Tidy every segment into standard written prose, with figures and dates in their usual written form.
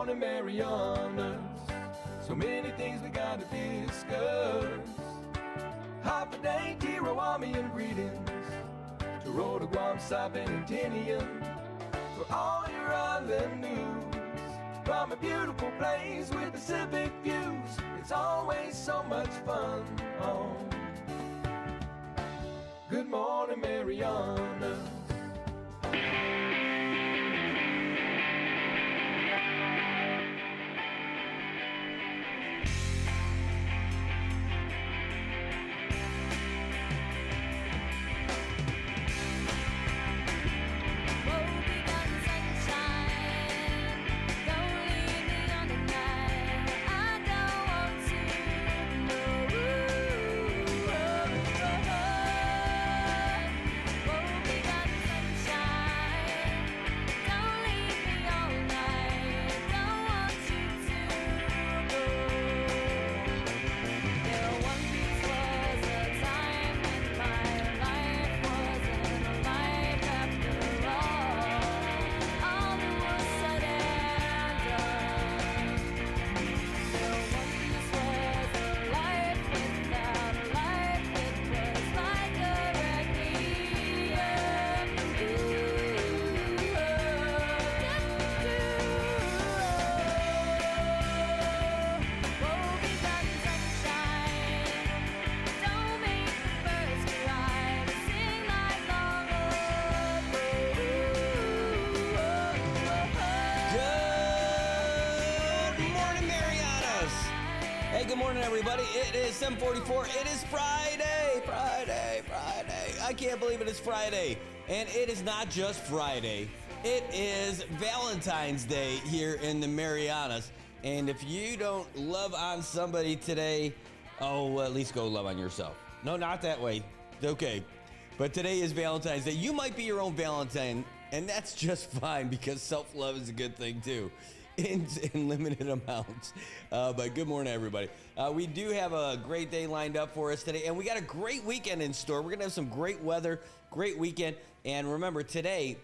morning, Marianas. So many things we gotta discuss. Happy day, Tirawamian greetings to Rhoda, Guam, Saipan, and Tinian. For all your island news from a beautiful place with Pacific views. It's always so much fun on Good Morning, Marianas. Hey, good morning, everybody. It is 7:44. It is Friday. I can't believe it is Friday. And it is not just Friday. It is Valentine's Day here in the Marianas. And if you don't love on somebody today, well, at least go love on yourself. No, not that way. Okay. But today is Valentine's Day. You might be your own Valentine, and that's just fine because self-love is a good thing, too. In limited amounts. But good morning, everybody. We do have a great day lined up for us today, and we got a great weekend in store. We're going to have some great weather, great weekend. And remember, today,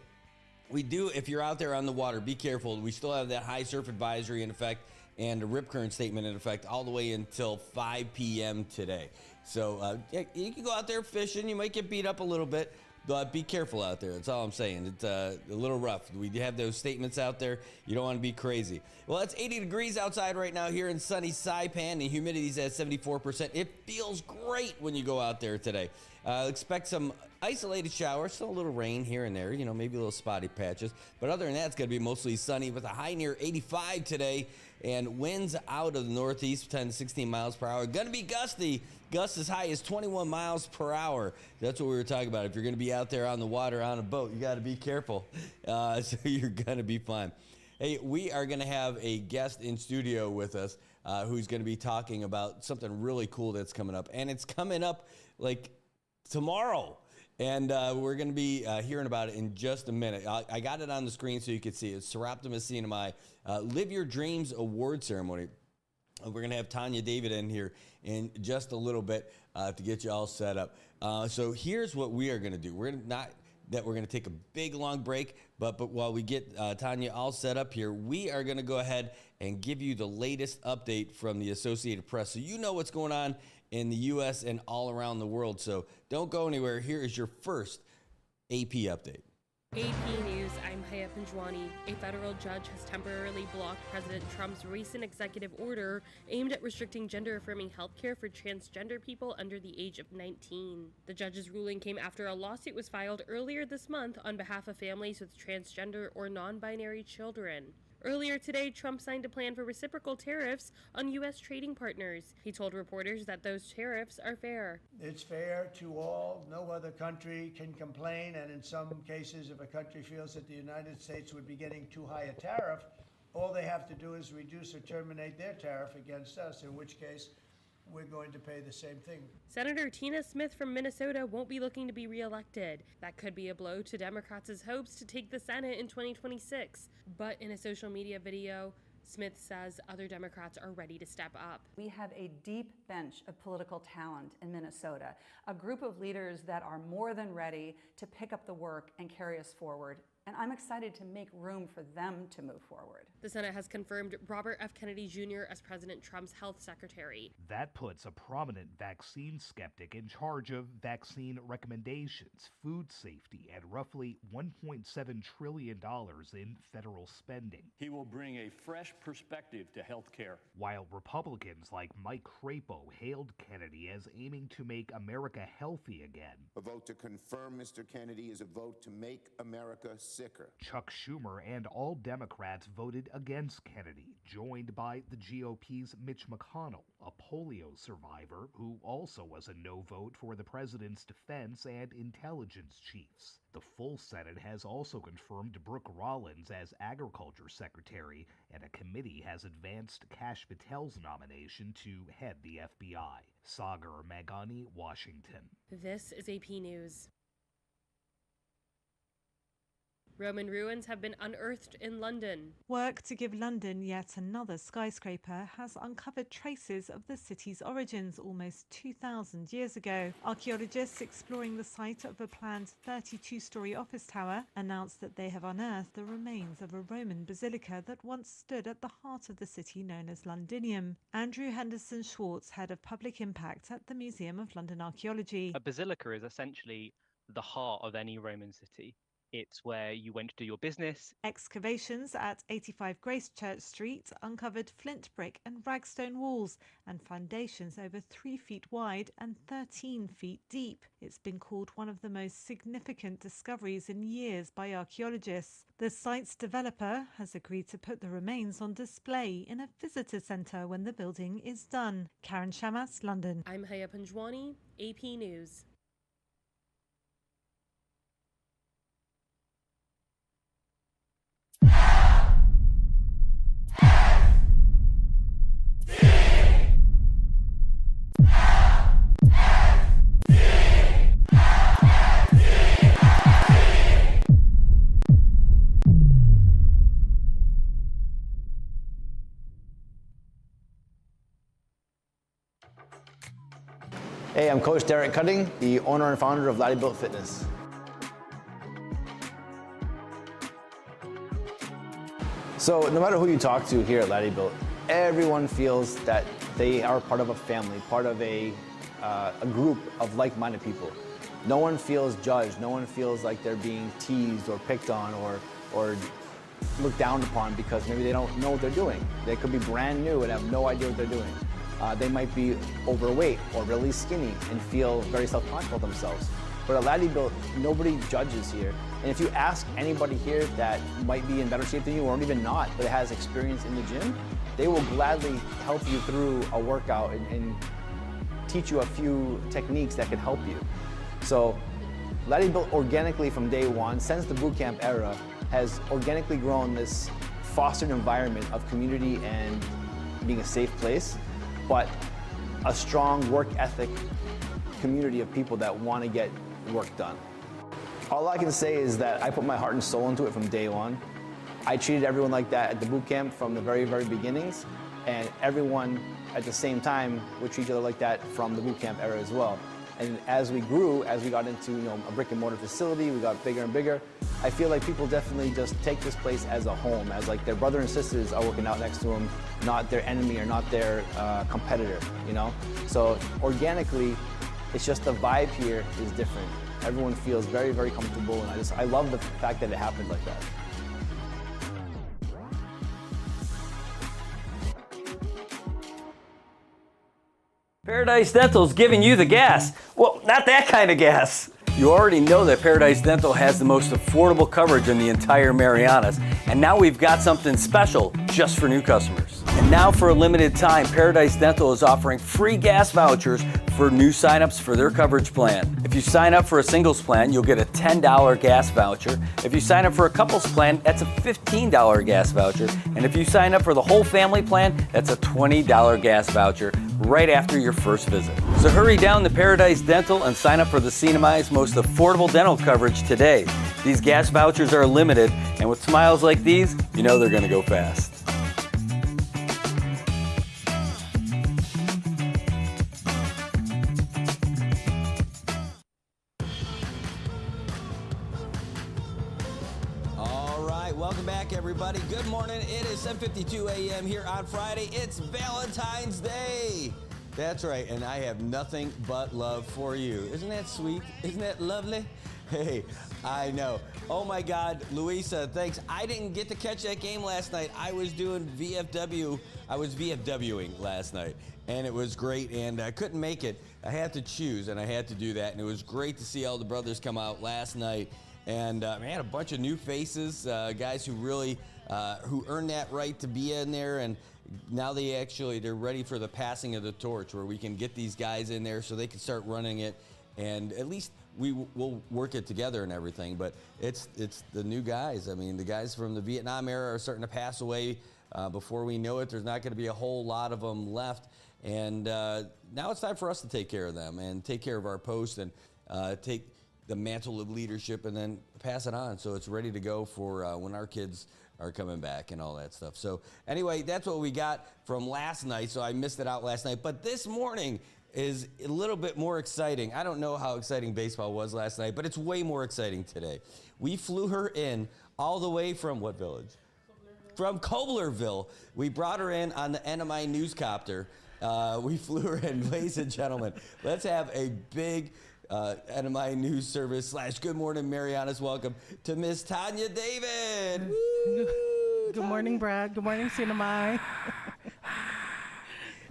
we do, if you're out there on the water, be careful. We still have that high surf advisory in effect and a rip current statement in effect all the way until 5 p.m. today. So you can go out there fishing. You might get beat up a little bit. But be careful out there. That's all I'm saying. It's a little rough. We have those statements out there. You don't want to be crazy. Well, it's 80 degrees outside right now here in sunny Saipan. The humidity's at 74%. It feels great when you go out there today. Expect some isolated showers, so a little rain here and there, maybe a little spotty patches. But other than that, it's going to be mostly sunny with a high near 85 today. And winds out of the northeast, 10 to 16 miles per hour. Going to be gusty. Gusts as high as 21 miles per hour. That's what we were talking about. If you're going to be out there on the water on a boat, you got to be careful. So you're going to be fine. Hey, we are going to have a guest in studio with us who's going to be talking about something really cool that's coming up. And it's coming up like tomorrow. And we're going to be hearing about it in just a minute. I got it on the screen so you can see it. Seraptimus Cinemae Live Your Dreams Award Ceremony. We're going to have Tanya David in here in just a little bit to get you all set up. So here's what we are going to do. We're going to take a big, long break, but while we get Tanya all set up here, we are going to go ahead and give you the latest update from the Associated Press so you know what's going on in the U.S. and all around the world. So don't go anywhere. Here is your first AP update. AP News, I'm Haya Pinjwani. A federal judge has temporarily blocked President Trump's recent executive order aimed at restricting gender-affirming health care for transgender people under the age of 19. The judge's ruling came after a lawsuit was filed earlier this month on behalf of families with transgender or non-binary children. Earlier today, Trump signed a plan for reciprocal tariffs on U.S. trading partners. He told reporters that those tariffs are fair. It's fair to all. No other country can complain, and in some cases, if a country feels that the United States would be getting too high a tariff, all they have to do is reduce or terminate their tariff against us, in which case we're going to pay the same thing. Senator Tina Smith from Minnesota won't be looking to be reelected. That could be a blow to Democrats' hopes to take the Senate in 2026. But in a social media video, Smith says other Democrats are ready to step up. We have a deep bench of political talent in Minnesota, a group of leaders that are more than ready to pick up the work and carry us forward and I'm excited to make room for them to move forward. The Senate has confirmed Robert F. Kennedy Jr. as President Trump's health secretary. That puts a prominent vaccine skeptic in charge of vaccine recommendations, food safety, and roughly $1.7 trillion in federal spending. He will bring a fresh perspective to health care. While Republicans like Mike Crapo hailed Kennedy as aiming to make America healthy again. A vote to confirm Mr. Kennedy is a vote to make America sicker. Chuck Schumer and all Democrats voted against Kennedy, joined by the GOP's Mitch McConnell, a polio survivor who also was a no vote for the president's defense and intelligence chiefs. The full Senate has also confirmed Brooke Rollins as Agriculture Secretary, and a committee has advanced Kash Patel's nomination to head the FBI. Sagar Magani, Washington. This is AP News. Roman ruins have been unearthed in London. Work to give London yet another skyscraper has uncovered traces of the city's origins almost 2,000 years ago. Archaeologists exploring the site of a planned 32-story office tower announced that they have unearthed the remains of a Roman basilica that once stood at the heart of the city known as Londinium. Andrew Henderson Schwartz, head of public impact at the Museum of London Archaeology. A basilica is essentially the heart of any Roman city. It's where you went to do your business. Excavations at 85 Grace Church Street uncovered flint brick and ragstone walls and foundations over 3 feet wide and 13 feet deep. It's been called one of the most significant discoveries in years by archaeologists. The site's developer has agreed to put the remains on display in a visitor centre when the building is done. Karen Shamas, London. I'm Haya Panjwani, AP News. Hey, I'm Coach Derek Cutting, the owner and founder of Laddie Built Fitness. So no matter who you talk to here at Laddie Built, everyone feels that they are part of a family, part of a group of like-minded people. No one feels judged. No one feels like they're being teased or picked on or looked down upon because maybe they don't know what they're doing. They could be brand new and have no idea what they're doing. They might be overweight or really skinny and feel very self-conscious of themselves. But at Laddie Built, nobody judges here. And if you ask anybody here that might be in better shape than you or even not, but has experience in the gym, they will gladly help you through a workout and teach you a few techniques that could help you. So Laddie Built organically from day one, since the boot camp era, has organically grown this fostered environment of community and being a safe place, but a strong work ethic community of people that want to get work done. All I can say is that I put my heart and soul into it from day one. I treated everyone like that at the boot camp from the very, very beginnings, and everyone at the same time would treat each other like that from the boot camp era as well. And as we grew, as we got into a brick and mortar facility, we got bigger and bigger. I feel like people definitely just take this place as a home, as like their brother and sisters are working out next to them, not their enemy or not their competitor, So organically, it's just the vibe here is different. Everyone feels very, very comfortable, and I love the fact that it happened like that. Paradise Dental's giving you the gas. Well, not that kind of gas. You already know that Paradise Dental has the most affordable coverage in the entire Marianas, and now we've got something special just for new customers. And now for a limited time, Paradise Dental is offering free gas vouchers for new signups for their coverage plan. If you sign up for a singles plan, you'll get a $10 gas voucher. If you sign up for a couples plan, that's a $15 gas voucher. And if you sign up for the whole family plan, that's a $20 gas voucher right after your first visit. So hurry down to Paradise Dental and sign up for the CNMI's most affordable dental coverage today. These gas vouchers are limited, and with smiles like these, you know they're gonna go fast. welcome back, everybody. Good morning. It is 7:52 a.m. here on Friday. It's Valentine's Day. That's right, and I have nothing but love for you. Isn't that sweet? Isn't that lovely? Hey, I know. Oh my God, Luisa, thanks. I didn't get to catch that game last night. I was doing VFW. I was VFWing last night, and it was great, and I couldn't make it. I had to choose, and I had to do that, and it was great to see all the brothers come out last night. And man, a bunch of new faces, guys who really, who earned that right to be in there, and now they're ready for the passing of the torch, where we can get these guys in there so they can start running it, and at least we'll work it together and everything. But it's the new guys. I mean, the guys from the Vietnam era are starting to pass away. Before we know it, there's not going to be a whole lot of them left, and now it's time for us to take care of them and take care of our post and take the mantle of leadership and then pass it on so it's ready to go for when our kids are coming back and all that stuff. So anyway, that's what we got from last night. So I missed it out last night, but this morning is a little bit more exciting. I don't know how exciting baseball was last night, but it's way more exciting today. We flew her in all the way from what village? From Koblerville. We brought her in on the NMI newscopter. We flew her in, ladies and gentlemen. Let's have a big NMI News Service / Good Morning Marianas welcome to Miss Tanya David. Good morning, Brad. Good morning, CNMI.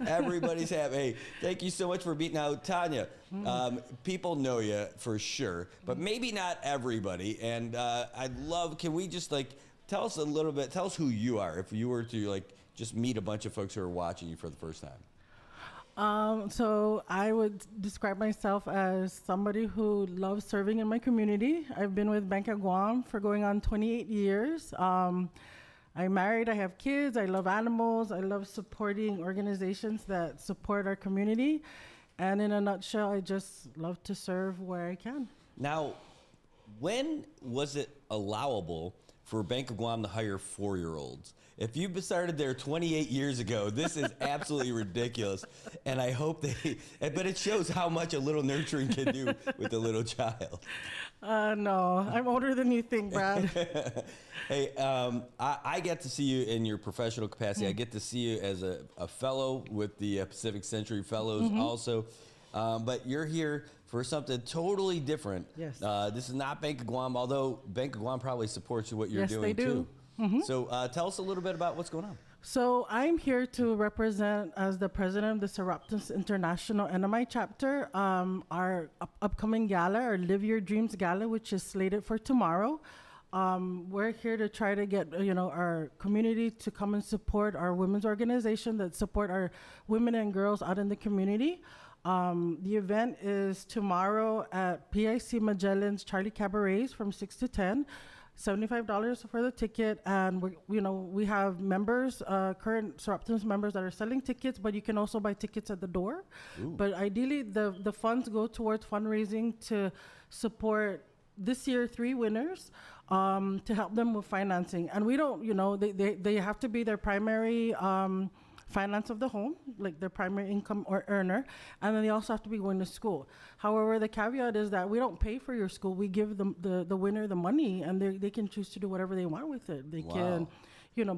Everybody's happy. Hey, thank you so much for beating out Tanya. People know you for sure, but maybe not everybody. And I'd love, can we just tell us a little bit, tell us who you are if you were to just meet a bunch of folks who are watching you for the first time. So I would describe myself as somebody who loves serving in my community. I've been with Bank of Guam for going on 28 years. I'm married, I have kids, I love animals, I love supporting organizations that support our community. And in a nutshell, I just love to serve where I can. Now, when was it allowable for Bank of Guam to hire 4-year-olds? If you started there 28 years ago, this is absolutely ridiculous. And I hope but it shows how much a little nurturing can do with a little child. No, I'm older than you think, Brad. Hey, I get to see you in your professional capacity. I get to see you as a fellow with the Pacific Century Fellows also. But you're here for something totally different. Yes. This is not Bank of Guam, although Bank of Guam probably supports what you're doing they do. too. So tell us a little bit about what's going on. So I'm here to represent as the president of the Seraptis International NMI chapter, our upcoming gala, our Live Your Dreams Gala, which is slated for tomorrow. We're here to try to get our community to come and support our women's organization that support our women and girls out in the community. The event is tomorrow at PIC Magellan's Charlie Cabarets from 6 to 10. $75 for the ticket, and we have members, current Seraptis members that are selling tickets, but you can also buy tickets at the door. Ooh. But ideally, the funds go towards fundraising to support this year 3 winners, to help them with financing. And we don't, they have to be their primary finance of the home, like their primary income or earner, and then they also have to be going to school. However, the caveat is that we don't pay for your school. We give them the winner the money, and they can choose to do whatever they want with it. They can,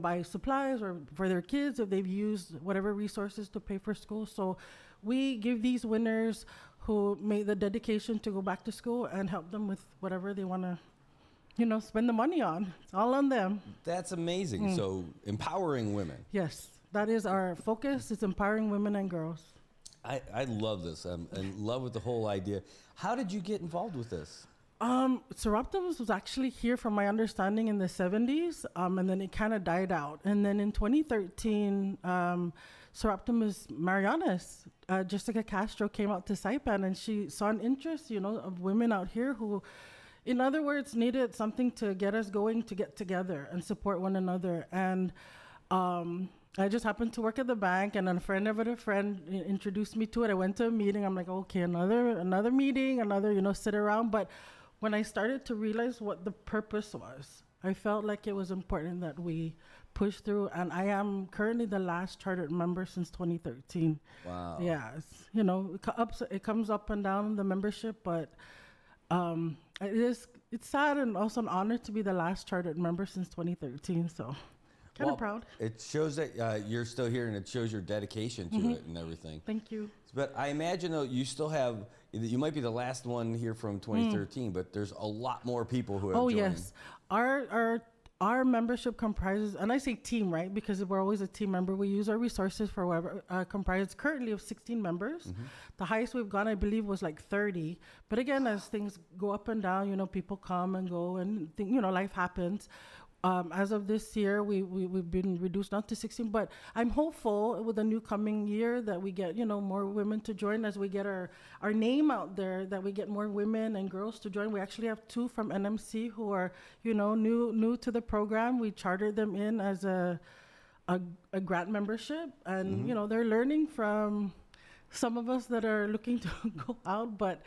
buy supplies or for their kids if they've used whatever resources to pay for school. So we give these winners who made the dedication to go back to school and help them with whatever they want to, spend the money on. It's all on them. That's amazing. So empowering women. Yes. That is our focus. It's empowering women and girls. I love this. I'm in love with the whole idea. How did you get involved with this? Seraptis was actually here, from my understanding, in the 70s, and then it kind of died out. And then in 2013, Seraptis Marianas, Jessica Castro came out to Saipan, and she saw an interest, of women out here who, in other words, needed something to get us going, to get together and support one another. And I just happened to work at the bank, and a friend of a friend introduced me to it. I went to a meeting. I'm like, okay, another meeting, sit around. But when I started to realize what the purpose was, I felt like it was important that we push through. And I am currently the last chartered member since 2013. Wow. Yeah, it comes up and down, the membership, but It's sad and also an honor to be the last chartered member since 2013. So, kind of proud. It shows that you're still here, and it shows your dedication to it and everything. Thank you. But I imagine though you still have. You might be the last one here from 2013, but there's a lot more people who have joined. Yes, our membership comprises, and I say team, right? Because we're always a team member. We use our resources for whatever comprises currently of 16 members. The highest we've gone, I believe, was like 30. But again, as things go up and down, people come and go, and life happens. As of this year, we've been reduced down to 16, but I'm hopeful with the new coming year that we get, more women to join as we get our name out there, that we get more women and girls to join. We actually have 2 from NMC who are, new to the program. We chartered them in as a grant membership, and, they're learning from some of us that are looking to go out, but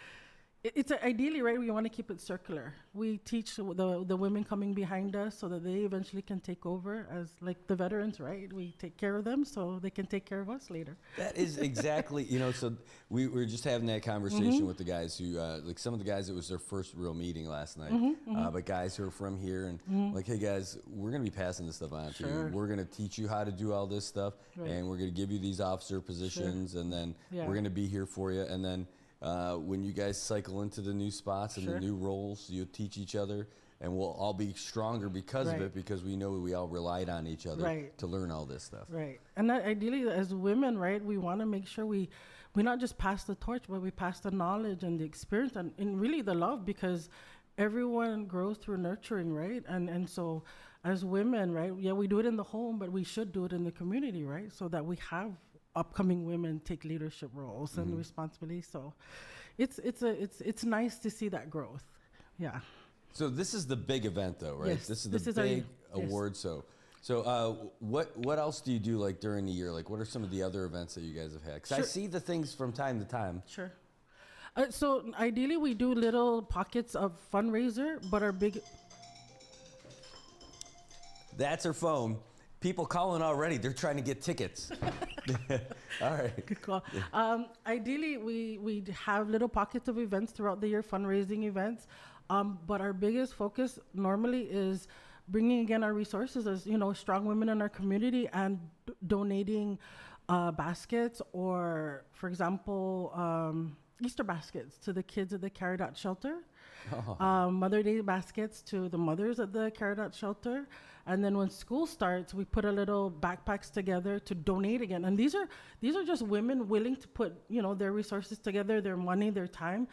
it's ideally, right, we want to keep it circular. We teach the women coming behind us so that they eventually can take over as like the veterans, right? We take care of them so they can take care of us later. That is exactly, so we were just having that conversation with the guys who, like some of the guys, it was their first real meeting last night, but guys who are from here and like, hey guys, we're going to be passing this stuff on to you. We're going to teach you how to do all this stuff, and we're going to give you these officer positions, and then we're going to be here for you. And then when you guys cycle into the new spots and the new roles, you teach each other, and we'll all be stronger because of it, because we know we all relied on each other to learn all this stuff. Right. And that ideally, as women, right, we want to make sure we not just pass the torch, but we pass the knowledge and the experience and really the love, because everyone grows through nurturing, right? And so as women, right, we do it in the home, but we should do it in the community, right? So that we have upcoming women take leadership roles and responsibilities. So it's nice to see that growth. Yeah. So this is the big event though, right? Yes, This is the big award. So what else do you do like during the year? Like what are some of the other events that you guys have had? Because I see the things from time to time. Sure. So ideally we do little pockets of fundraiser, but our big... That's her phone. People calling already. They're trying to get tickets. All right. Good call. Ideally, we have little pockets of events throughout the year, fundraising events. But our biggest focus normally is bringing again our resources as, strong women in our community and donating baskets or, for example, Easter baskets to the kids at the Carry Out Shelter. Mother Day baskets to the mothers at the Carry Out Shelter. And then when school starts, we put a little backpacks together to donate again. And these are just women willing to put, their resources together, their money, their time.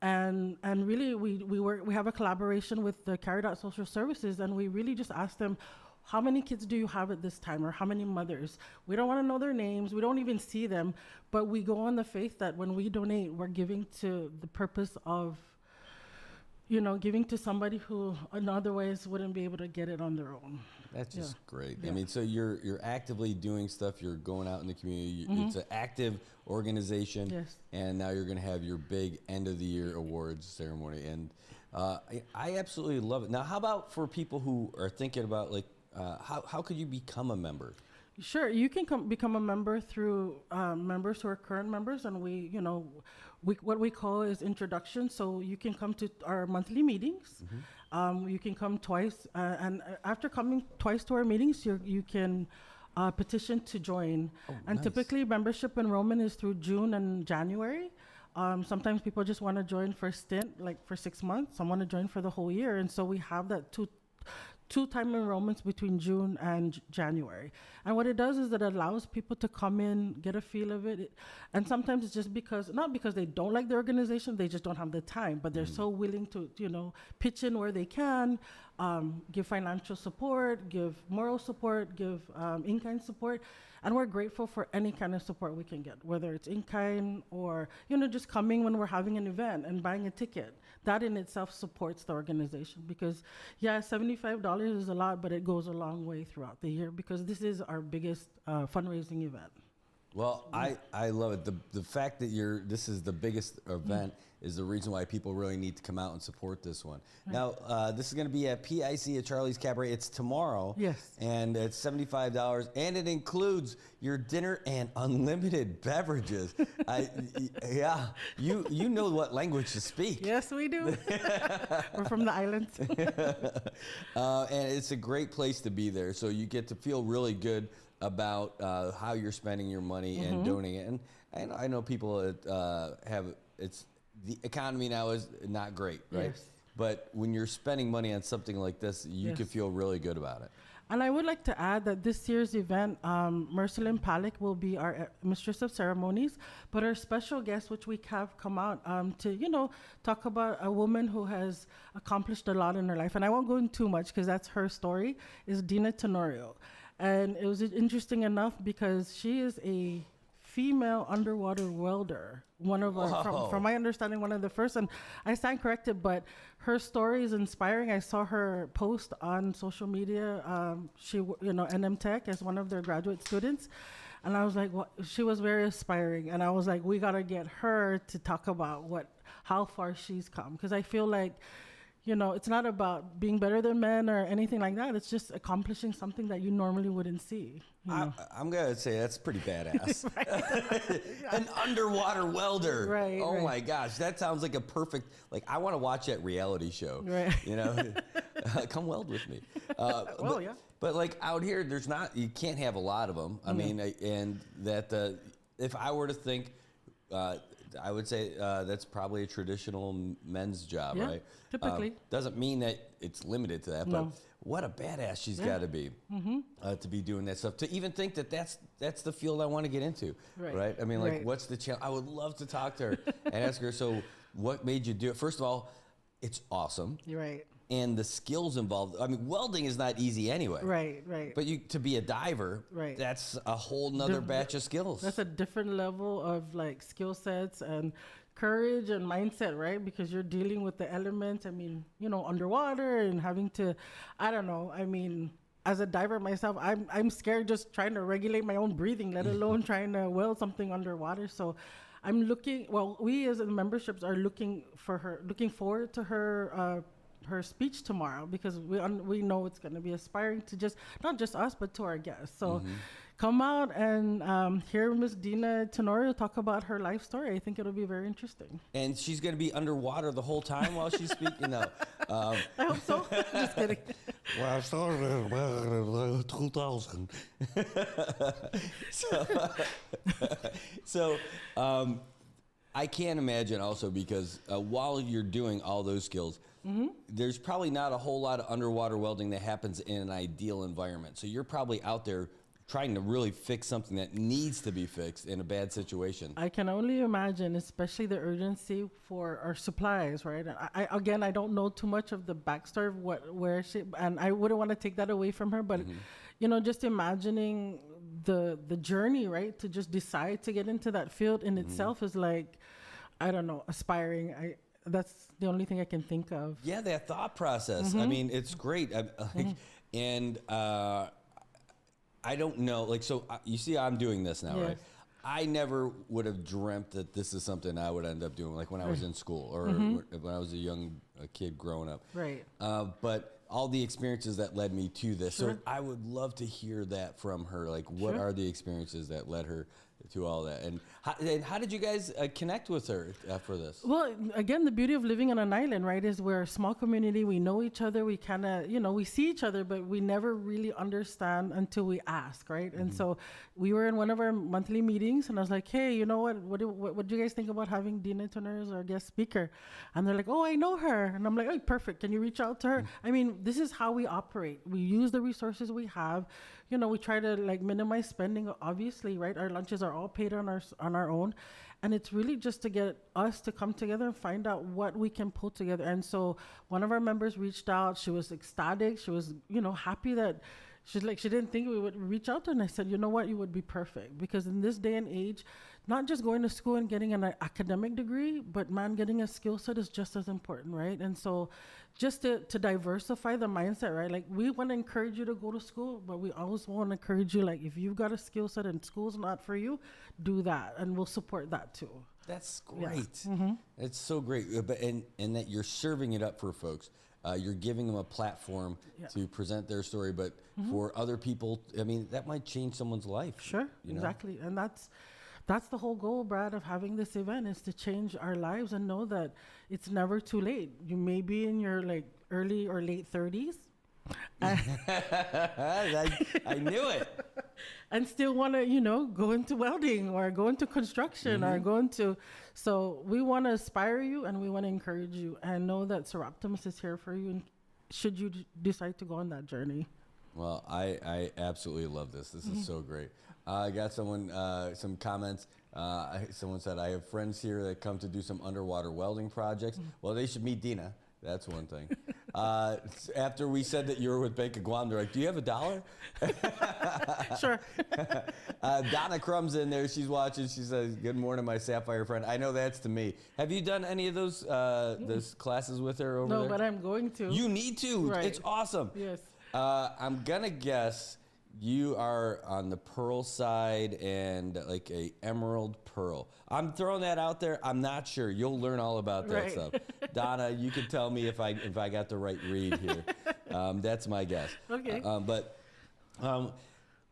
And really we have a collaboration with the Carry Out Social Services, and we really just ask them, how many kids do you have at this time, or how many mothers? We don't want to know their names. We don't even see them, but we go on the faith that when we donate, we're giving to the purpose of, giving to somebody who in other ways wouldn't be able to get it on their own. That's just great. I mean, so you're actively doing stuff. You're going out in the community. It's an active organization. Yes. And now you're going to have your big end of the year awards ceremony. And I absolutely love it. Now, how about for people who are thinking about like, how could you become a member? Sure, you can become a member through members who are current members, and what we call is introduction. So you can come to our monthly meetings. You can come twice, and after coming twice to our meetings, you can petition to join. And typically, membership enrollment is through June and January. Sometimes people just want to join for a stint, like for 6 months. Some want to join for the whole year, and so we have that two-time enrollments between June and January. And what it does is it allows people to come in, get a feel of it. And sometimes it's just not because they don't like the organization, they just don't have the time, but they're so willing to, pitch in where they can, give financial support, give moral support, give in-kind support. And we're grateful for any kind of support we can get, whether it's in-kind or, just coming when we're having an event and buying a ticket. That in itself supports the organization because, $75 is a lot, but it goes a long way throughout the year because this is our biggest fundraising event. Well, I love it. The fact that this is the biggest event is the reason why people really need to come out and support this one. Right. Now, this is going to be at PIC at Charlie's Cabaret. It's tomorrow. Yes. And it's $75, and it includes your dinner and unlimited beverages. Yeah, you know what language to speak. Yes, we do. We're from the islands. And it's a great place to be there. So you get to feel really good about how you're spending your money and donating it. And I know people that the economy now is not great, right? Yes. But when you're spending money on something like this, you can feel really good about it. And I would like to add that this year's event, Mercelyn Palick will be our Mistress of Ceremonies, but our special guest, which we have come out to, talk about a woman who has accomplished a lot in her life. And I won't go into too much because that's her story, is Dina Tenorio. And it was interesting enough because she is a female underwater welder. One of our, from my understanding, one of the first, and I stand corrected, but her story is inspiring. I saw her post on social media. NM Tech as one of their graduate students, and I was like, she was very inspiring. And I was like, we gotta get her to talk about how far she's come, because I feel like, it's not about being better than men or anything like that. It's just accomplishing something that you normally wouldn't see. I'm going to say that's pretty badass. An underwater welder. Right. Oh my gosh. That sounds like a perfect, I want to watch that reality show. Right. Come weld with me. Yeah. But out here, you can't have a lot of them. I mean, and that if I were to think, I would say that's probably a traditional men's job, right? Typically. Doesn't mean that it's limited to that, but what a badass she's got to be to be doing that stuff. To even think that that's the field I want to get into, right? I mean, what's the challenge? I would love to talk to her and ask her, so what made you do it? First of all, it's awesome. You're right. And the skills involved. I mean, welding is not easy anyway. Right. But to be a diver, that's a whole nother batch of skills. That's a different level of skill sets and courage and mindset, right? Because you're dealing with the elements. I mean, underwater and having to, I don't know. I mean, as a diver myself, I'm scared just trying to regulate my own breathing, let alone trying to weld something underwater. So I'm we as the memberships are looking forward to her speech tomorrow, because we know it's going to be aspiring to not just us, but to our guests. So come out and hear Miss Dina Tenorio talk about her life story. I think it'll be very interesting. And she's going to be underwater the whole time while she's speaking? No. I hope so. Just kidding. Well, I started in 2000. So I can't imagine also, because while you're doing all those skills, there's probably not a whole lot of underwater welding that happens in an ideal environment. So you're probably out there trying to really fix something that needs to be fixed in a bad situation. I can only imagine, especially the urgency for our supplies, right? I don't know too much of the backstory of where she, and I wouldn't want to take that away from her, but just imagining the journey, right? To just decide to get into that field in itself is I don't know, aspiring. That's the only thing I can think of. Yeah, that thought process. I mean, it's great. And I don't know. You see, I'm doing this now, right? I never would have dreamt that this is something I would end up doing, when I was in school or when I was a young kid growing up. Right. But all the experiences that led me to this. So I would love to hear that from her. What are the experiences that led her to all that? And how did you guys connect with her for this? Well, again, the beauty of living on an island, right, is we're a small community. We know each other. We kind of, we see each other, but we never really understand until we ask, right? And so we were in one of our monthly meetings, and I was like, hey, you know what do you guys think about having Dina Tenorio as our guest speaker? And they're like, oh, I know her. And I'm like, oh, perfect. Can you reach out to her? I mean, this is how we operate. We use the resources we have. We try to minimize spending, obviously, right? Our lunches are all paid on our own. And it's really just to get us to come together and find out what we can pull together. And so one of our members reached out. She was ecstatic. She was, happy that She's like, she didn't think we would reach out to her. And I said, you know what, you would be perfect. Because in this day and age, not just going to school and getting an academic degree, but man, getting a skill set is just as important, right? And so just to diversify the mindset, right? Like, we want to encourage you to go to school, but we always want to encourage you, like, if you've got a skill set and school's not for you, do that. And we'll support that too. That's great. Yeah. Mm-hmm. It's so great. But and that you're serving it up for folks. You're giving them a platform to present their story, but for other people, I mean, that might change someone's life. Sure, exactly. And that's the whole goal, Brad, of having this event, is to change our lives and know that it's never too late. You may be in your like early or late 30s. I knew it. And still want to, go into welding or go into construction or go into. So we want to inspire you and we want to encourage you and know that Seraptimus is here for you. And should you decide to go on that journey? Well, I absolutely love this. This is so great. I got some comments. Someone said, I have friends here that come to do some underwater welding projects. Well, they should meet Dina. That's one thing. After we said that you were with Bank of Guam, they're like, do you have $1? Sure. Donna Crum's in there. She's watching. She says, good morning, my Sapphire friend. I know that's to me. Have you done any of those classes with her over there? No, but I'm going to. You need to. Right. It's awesome. Yes. I'm going to guess you are on the pearl side and like a emerald pearl. I'm throwing that out there. I'm not sure. You'll learn all about that stuff. Donna, you can tell me if I got the right read here. That's my guess. Okay.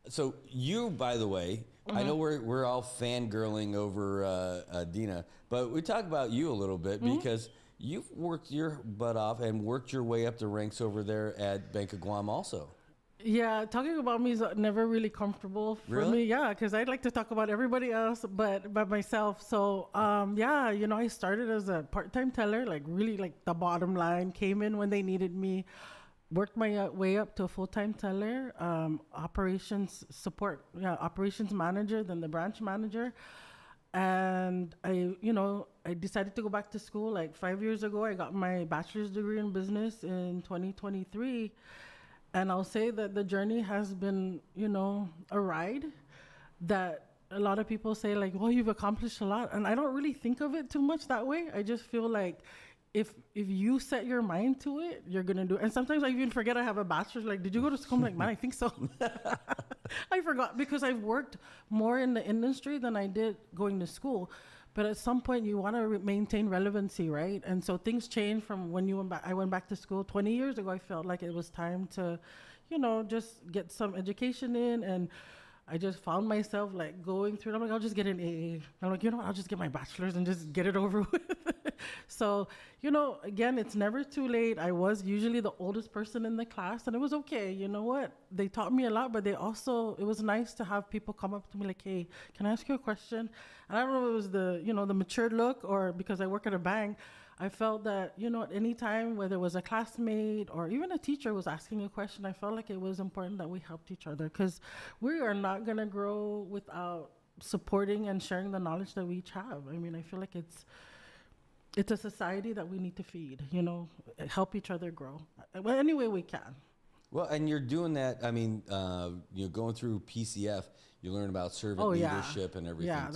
So you, by the way, I know we're all fangirling over Dina, but we talk about you a little bit because you've worked your butt off and worked your way up the ranks over there at Bank of Guam also. Yeah, talking about me is never really comfortable for me. Yeah, because I'd like to talk about everybody else, but by myself. So, I started as a part-time teller, like really like the bottom line, came in when they needed me, worked my way up to a full-time teller, operations manager, then the branch manager. And I decided to go back to school like 5 years ago. I got my bachelor's degree in business in 2023. And I'll say that the journey has been, a ride that a lot of people say like, well, you've accomplished a lot. And I don't really think of it too much that way. I just feel like if you set your mind to it, you're going to do it. And sometimes I even forget I have a bachelor's. Like, did you go to school? I'm like, man, I think so. I forgot because I've worked more in the industry than I did going to school. But at some point, you want to maintain relevancy, right? And so things change from when you went back. I went back to school 20 years ago. I felt like it was time to, just get some education in. And I just found myself like going through it. I'm like, I'll just get an AA. I'm like, I'll just get my bachelor's and just get it over with. So, again, it's never too late. I was usually the oldest person in the class, and it was okay. You know what? They taught me a lot, but it was nice to have people come up to me like, hey, can I ask you a question? And I don't know if it was the mature look or because I work at a bank. I felt that, at any time, whether it was a classmate or even a teacher was asking a question, I felt like it was important that we helped each other because we are not going to grow without supporting and sharing the knowledge that we each have. I mean, I feel like it's a society that we need to feed, help each other grow any way we can. Well, and you're doing that. I mean, going through PCF, you learn about servant leadership and everything. Yeah,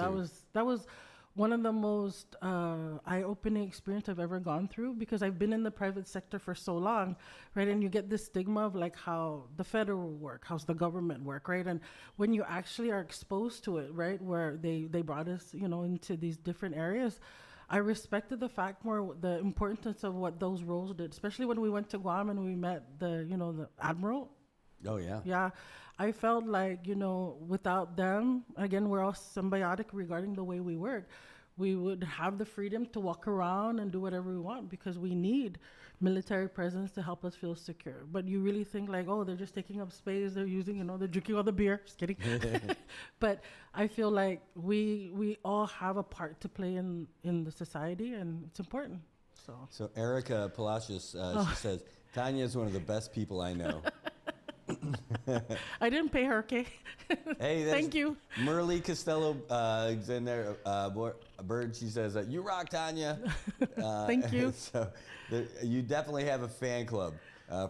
that was one of the most eye-opening experience I've ever gone through because I've been in the private sector for so long, right? And you get this stigma of like how the federal work, how's the government work, right? And when you actually are exposed to it, right, where they brought us, into these different areas, I respected the fact more, the importance of what those roles did, especially when we went to Guam and we met the admiral. Oh, yeah. Yeah. I felt like, without them, again, we're all symbiotic regarding the way we work. We would have the freedom to walk around and do whatever we want because we need military presence to help us feel secure. But you really think like, oh, they're just taking up space. They're using, they're drinking all the beer. Just kidding. But I feel like we all have a part to play in the society, and it's important. So Erica Palacios, she says, Tanya is one of the best people I know. I didn't pay her, okay? Hey, thank you. Merle Costello is in there. Bird, she says, you rock, Tanya. Thank you. So you definitely have a fan club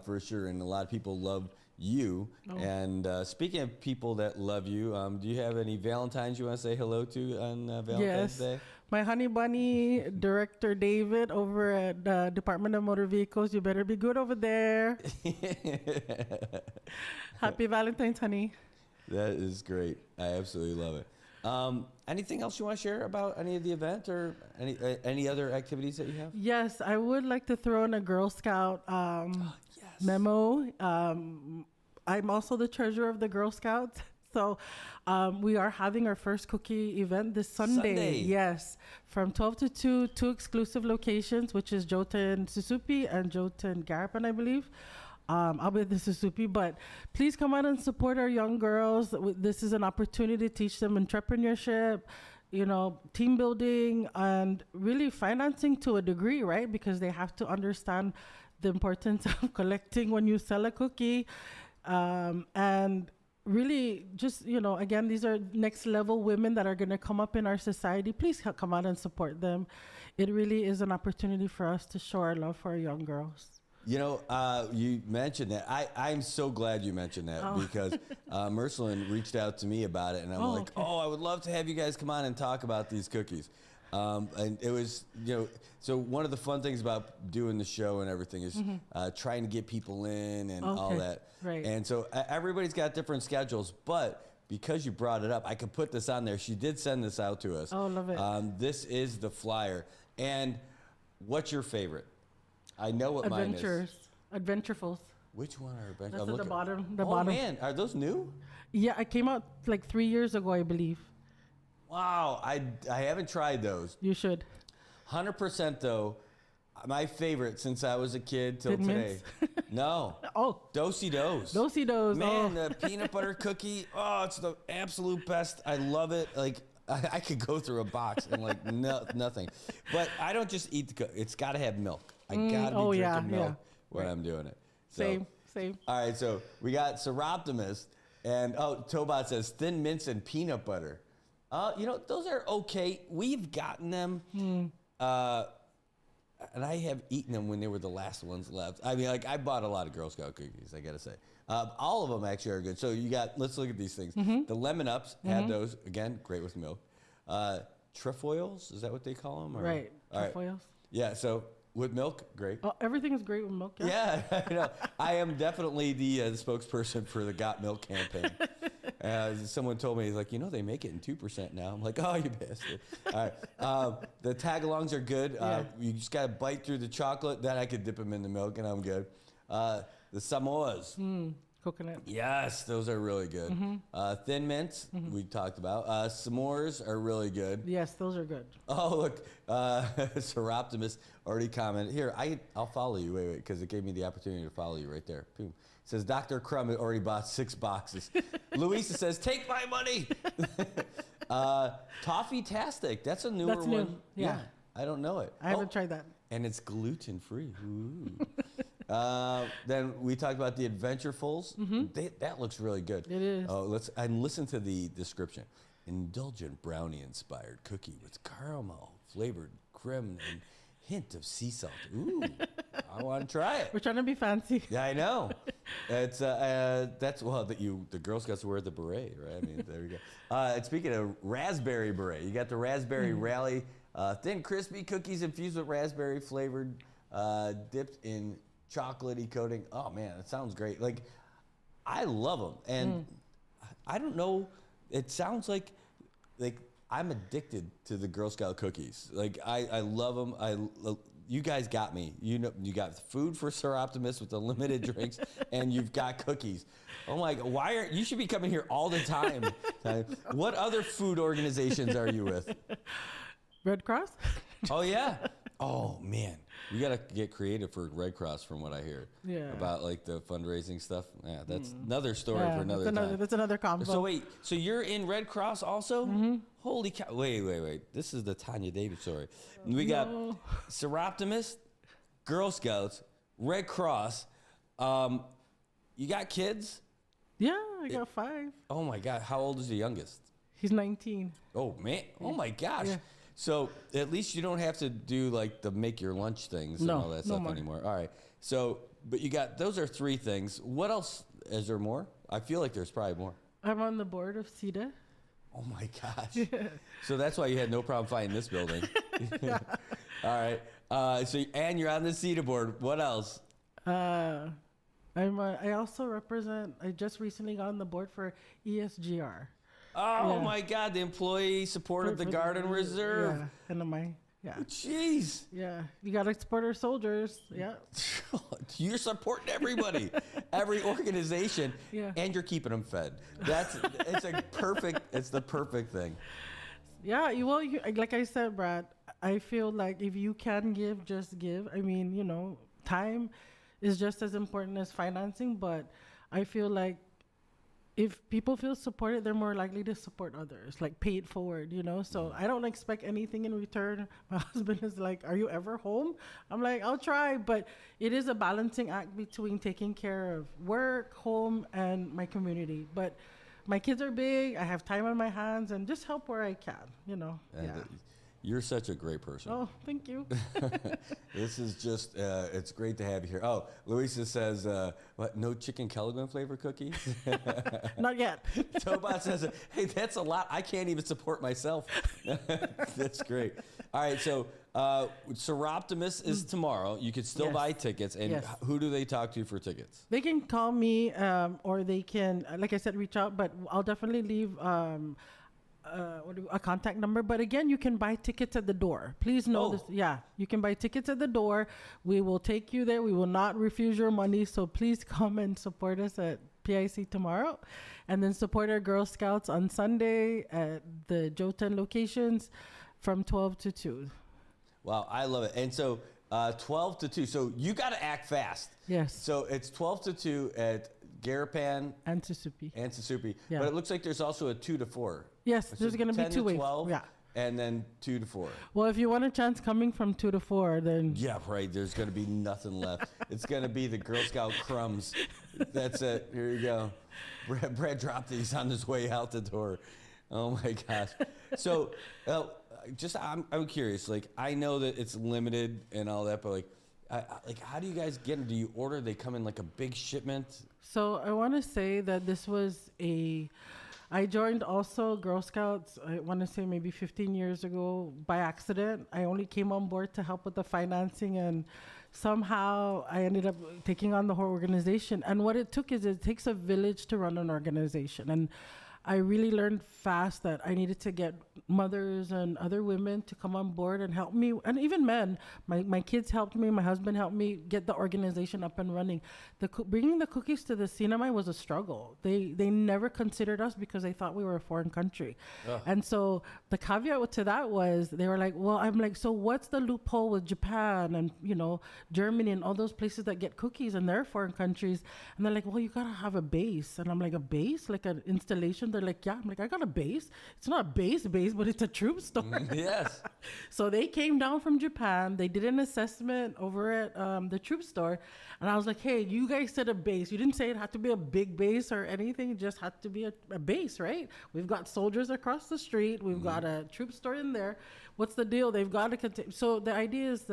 for sure, and a lot of people love you. And speaking of people that love you, do you have any Valentines you want to say hello to on Valentine's Day? My honey bunny, Director David over at the Department of Motor Vehicles. You better be good over there. Happy Valentine's, honey. That is great. I absolutely love it. Anything else you want to share about any of the event or any other activities that you have? Yes, I would like to throw in a Girl Scout memo. I'm also the treasurer of the Girl Scouts. So we are having our first cookie event this Sunday. Yes, from 12 to 2, 2 exclusive locations, which is Jota Susupi and Jota Garapan, I believe. I'll be at the Susupi, but please come out and support our young girls. This is an opportunity to teach them entrepreneurship, team building, and really financing to a degree, right? Because they have to understand the importance of collecting when you sell a cookie. And really just, again, these are next level women that are going to come up in our society. Please come out and support them. It really is an opportunity for us to show our love for our young girls. You mentioned that. I'm so glad you mentioned that because Mercelin reached out to me about it, and I'm like, okay. I would love to have you guys come on and talk about these cookies. And it was, so one of the fun things about doing the show and everything is trying to get people in and all that. Right. And so everybody's got different schedules, but because you brought it up, I could put this on there. She did send this out to us. Oh, love it. This is the flyer. And what's your favorite? I know what mine is. Adventurefuls. Which one are Adventurers? That's at the bottom. Oh, man. Are those new? Yeah, I came out like 3 years ago, I believe. Wow. I haven't tried those. You should. 100% though. My favorite since I was a kid till Thin today. Mints? No. Do-si-dos. Man, the peanut butter cookie. Oh, it's the absolute best. I love it. Like, I could go through a box and like nothing. But I don't just eat the cookie. It's got to have milk. I got to be drinking milk when I'm doing it. So, Same. All right, so we got Seroptimus. And, Tobot says thin mints and peanut butter. Those are okay. We've gotten them. And I have eaten them when they were the last ones left. I mean, like, I bought a lot of Girl Scout cookies, I got to say. All of them actually are good. So let's look at these things. The Lemon Ups, had those. Again, great with milk. Trefoils, is that what they call them? Right, trefoils. Yeah, so with milk, great. Oh, everything is great with milk, Yeah, I know. I am definitely the spokesperson for the Got Milk campaign. Someone told me, like, they make it in 2% now. I'm like, oh, you bastard. All right. The Tagalongs are good. You just got to bite through the chocolate. Then I could dip them in the milk, and I'm good. The Samoas. Coconut. Yes, those are really good. Thin Mints, we talked about. S'mores are really good. Yes, those are good. Oh, look. Seroptimus already commented. Here, I'll follow you. Wait, because it gave me the opportunity to follow you right there. Boom. It says, Dr. Crumb already bought 6 boxes. Louisa says, take my money. Toffee-tastic. That's a newer That's one. new. Yeah. I don't know it. I haven't tried that. And it's gluten-free. Ooh. Then we talked about the Adventurefuls. That looks really good. It is. Oh, listen to the description. Indulgent brownie-inspired cookie with caramel-flavored creme and hint of sea salt. Ooh, I want to try it. We're trying to be fancy. Yeah, I know. It's the Girl Scouts wear the beret, right? I mean, there we go. And speaking of raspberry beret, you got the raspberry rally, thin crispy cookies infused with raspberry flavored, dipped in chocolatey coating. Oh man, that sounds great. Like, I love them, and I don't know. It sounds like I'm addicted to the Girl Scout cookies. Like, I love them. You guys got me. You got food for Seroptimus with the limited drinks, and you've got cookies. Oh my God, you should be coming here all the time. What other food organizations are you with? Red Cross? Oh yeah. Oh man, we gotta get creative for Red Cross, from what I hear. Yeah. About like the fundraising stuff. Yeah, that's another story for another time. That's another combo. So wait, so you're in Red Cross also? Holy cow! Wait. This is the Tanya David story. We got Seroptimus, Girl Scouts, Red Cross. You got kids? Yeah, I got 5. Oh my God! How old is the youngest? He's 19. Oh man! Oh my gosh! Yeah. So at least you don't have to do like the make your lunch things and all that stuff anymore. All right. So, but you got, those are 3 things. What else Is there more? I feel like there's probably more. I'm on the board of CETA. Oh my gosh. So that's why you had no problem finding this building. All right. And you're on the CETA board. What else? I also represent. I just recently got on the board for ESGR. Oh my God! The Employee Support of the Guard and Reserve. Yeah, and yeah. Jeez. Yeah, you gotta support our soldiers. Yeah. You're supporting everybody, every organization, and you're keeping them fed. It's the perfect thing. Yeah. Like I said, Brad, I feel like if you can give, just give. I mean, time is just as important as financing, but I feel like if people feel supported, they're more likely to support others, like pay it forward, So I don't expect anything in return. My husband is like, "Are you ever home?" I'm like, "I'll try," but it is a balancing act between taking care of work, home, and my community. But my kids are big. I have time on my hands, and just help where I can, You're such a great person. Oh, thank you. This is just, it's great to have you here. Oh, Louisa says, what, no chicken Kellogg's flavor cookies? Not yet. Tobot says, hey, that's a lot. I can't even support myself. That's great. All right, so Seroptimus is tomorrow. You can still buy tickets. And who do they talk to for tickets? They can call me or they can, like I said, reach out, but I'll definitely leave a contact number. But again, you can buy tickets at the door. Please know this. Yeah, you can buy tickets at the door. We will take you there. We will not refuse your money. So please come and support us at PIC tomorrow. And then support our Girl Scouts on Sunday at the Joten locations from 12 to 2. Wow, I love it. And so 12 to 2. So you got to act fast. Yes. So it's 12 to 2 at Garapan and Susupi. Yeah. But it looks like there's also a 2 to 4. Yes, there's going to be 2 waves. 12, yeah. And then 2 to 4. Well, if you want a chance coming from 2 to 4, then yeah, right. There's going to be nothing left. It's going to be the Girl Scout crumbs. That's it. Here you go. Brad dropped these on his way out the door. Oh my gosh. So, I'm curious. Like, I know that it's limited and all that, but how do you guys get them? Do you order? They come in like a big shipment? So I want to say that this was I joined also Girl Scouts, I want to say maybe 15 years ago by accident. I only came on board to help with the financing, and somehow I ended up taking on the whole organization. And what it took is it takes a village to run an organization. And I really learned fast that I needed to get mothers and other women to come on board and help me, and even men. My kids helped me, my husband helped me get the organization up and running. Bringing the cookies to the Sinamay was a struggle. They never considered us because they thought we were a foreign country. And so the caveat to that was, they were like, well, I'm like, so what's the loophole with Japan and, Germany and all those places that get cookies, and they're foreign countries? And they're like, well, you gotta have a base. And I'm like, a base? Like an installation? They're like, yeah. I'm like, I got a base. It's not a base, but it's a troop store. Yes. So they came down from Japan. They did an assessment over at the troop store. And I was like, hey, you guys said a base. You didn't say it had to be a big base or anything. It just had to be a base, right? We've got soldiers across the street. We've got a troop store in there. What's the deal? They've got to continue. So the idea is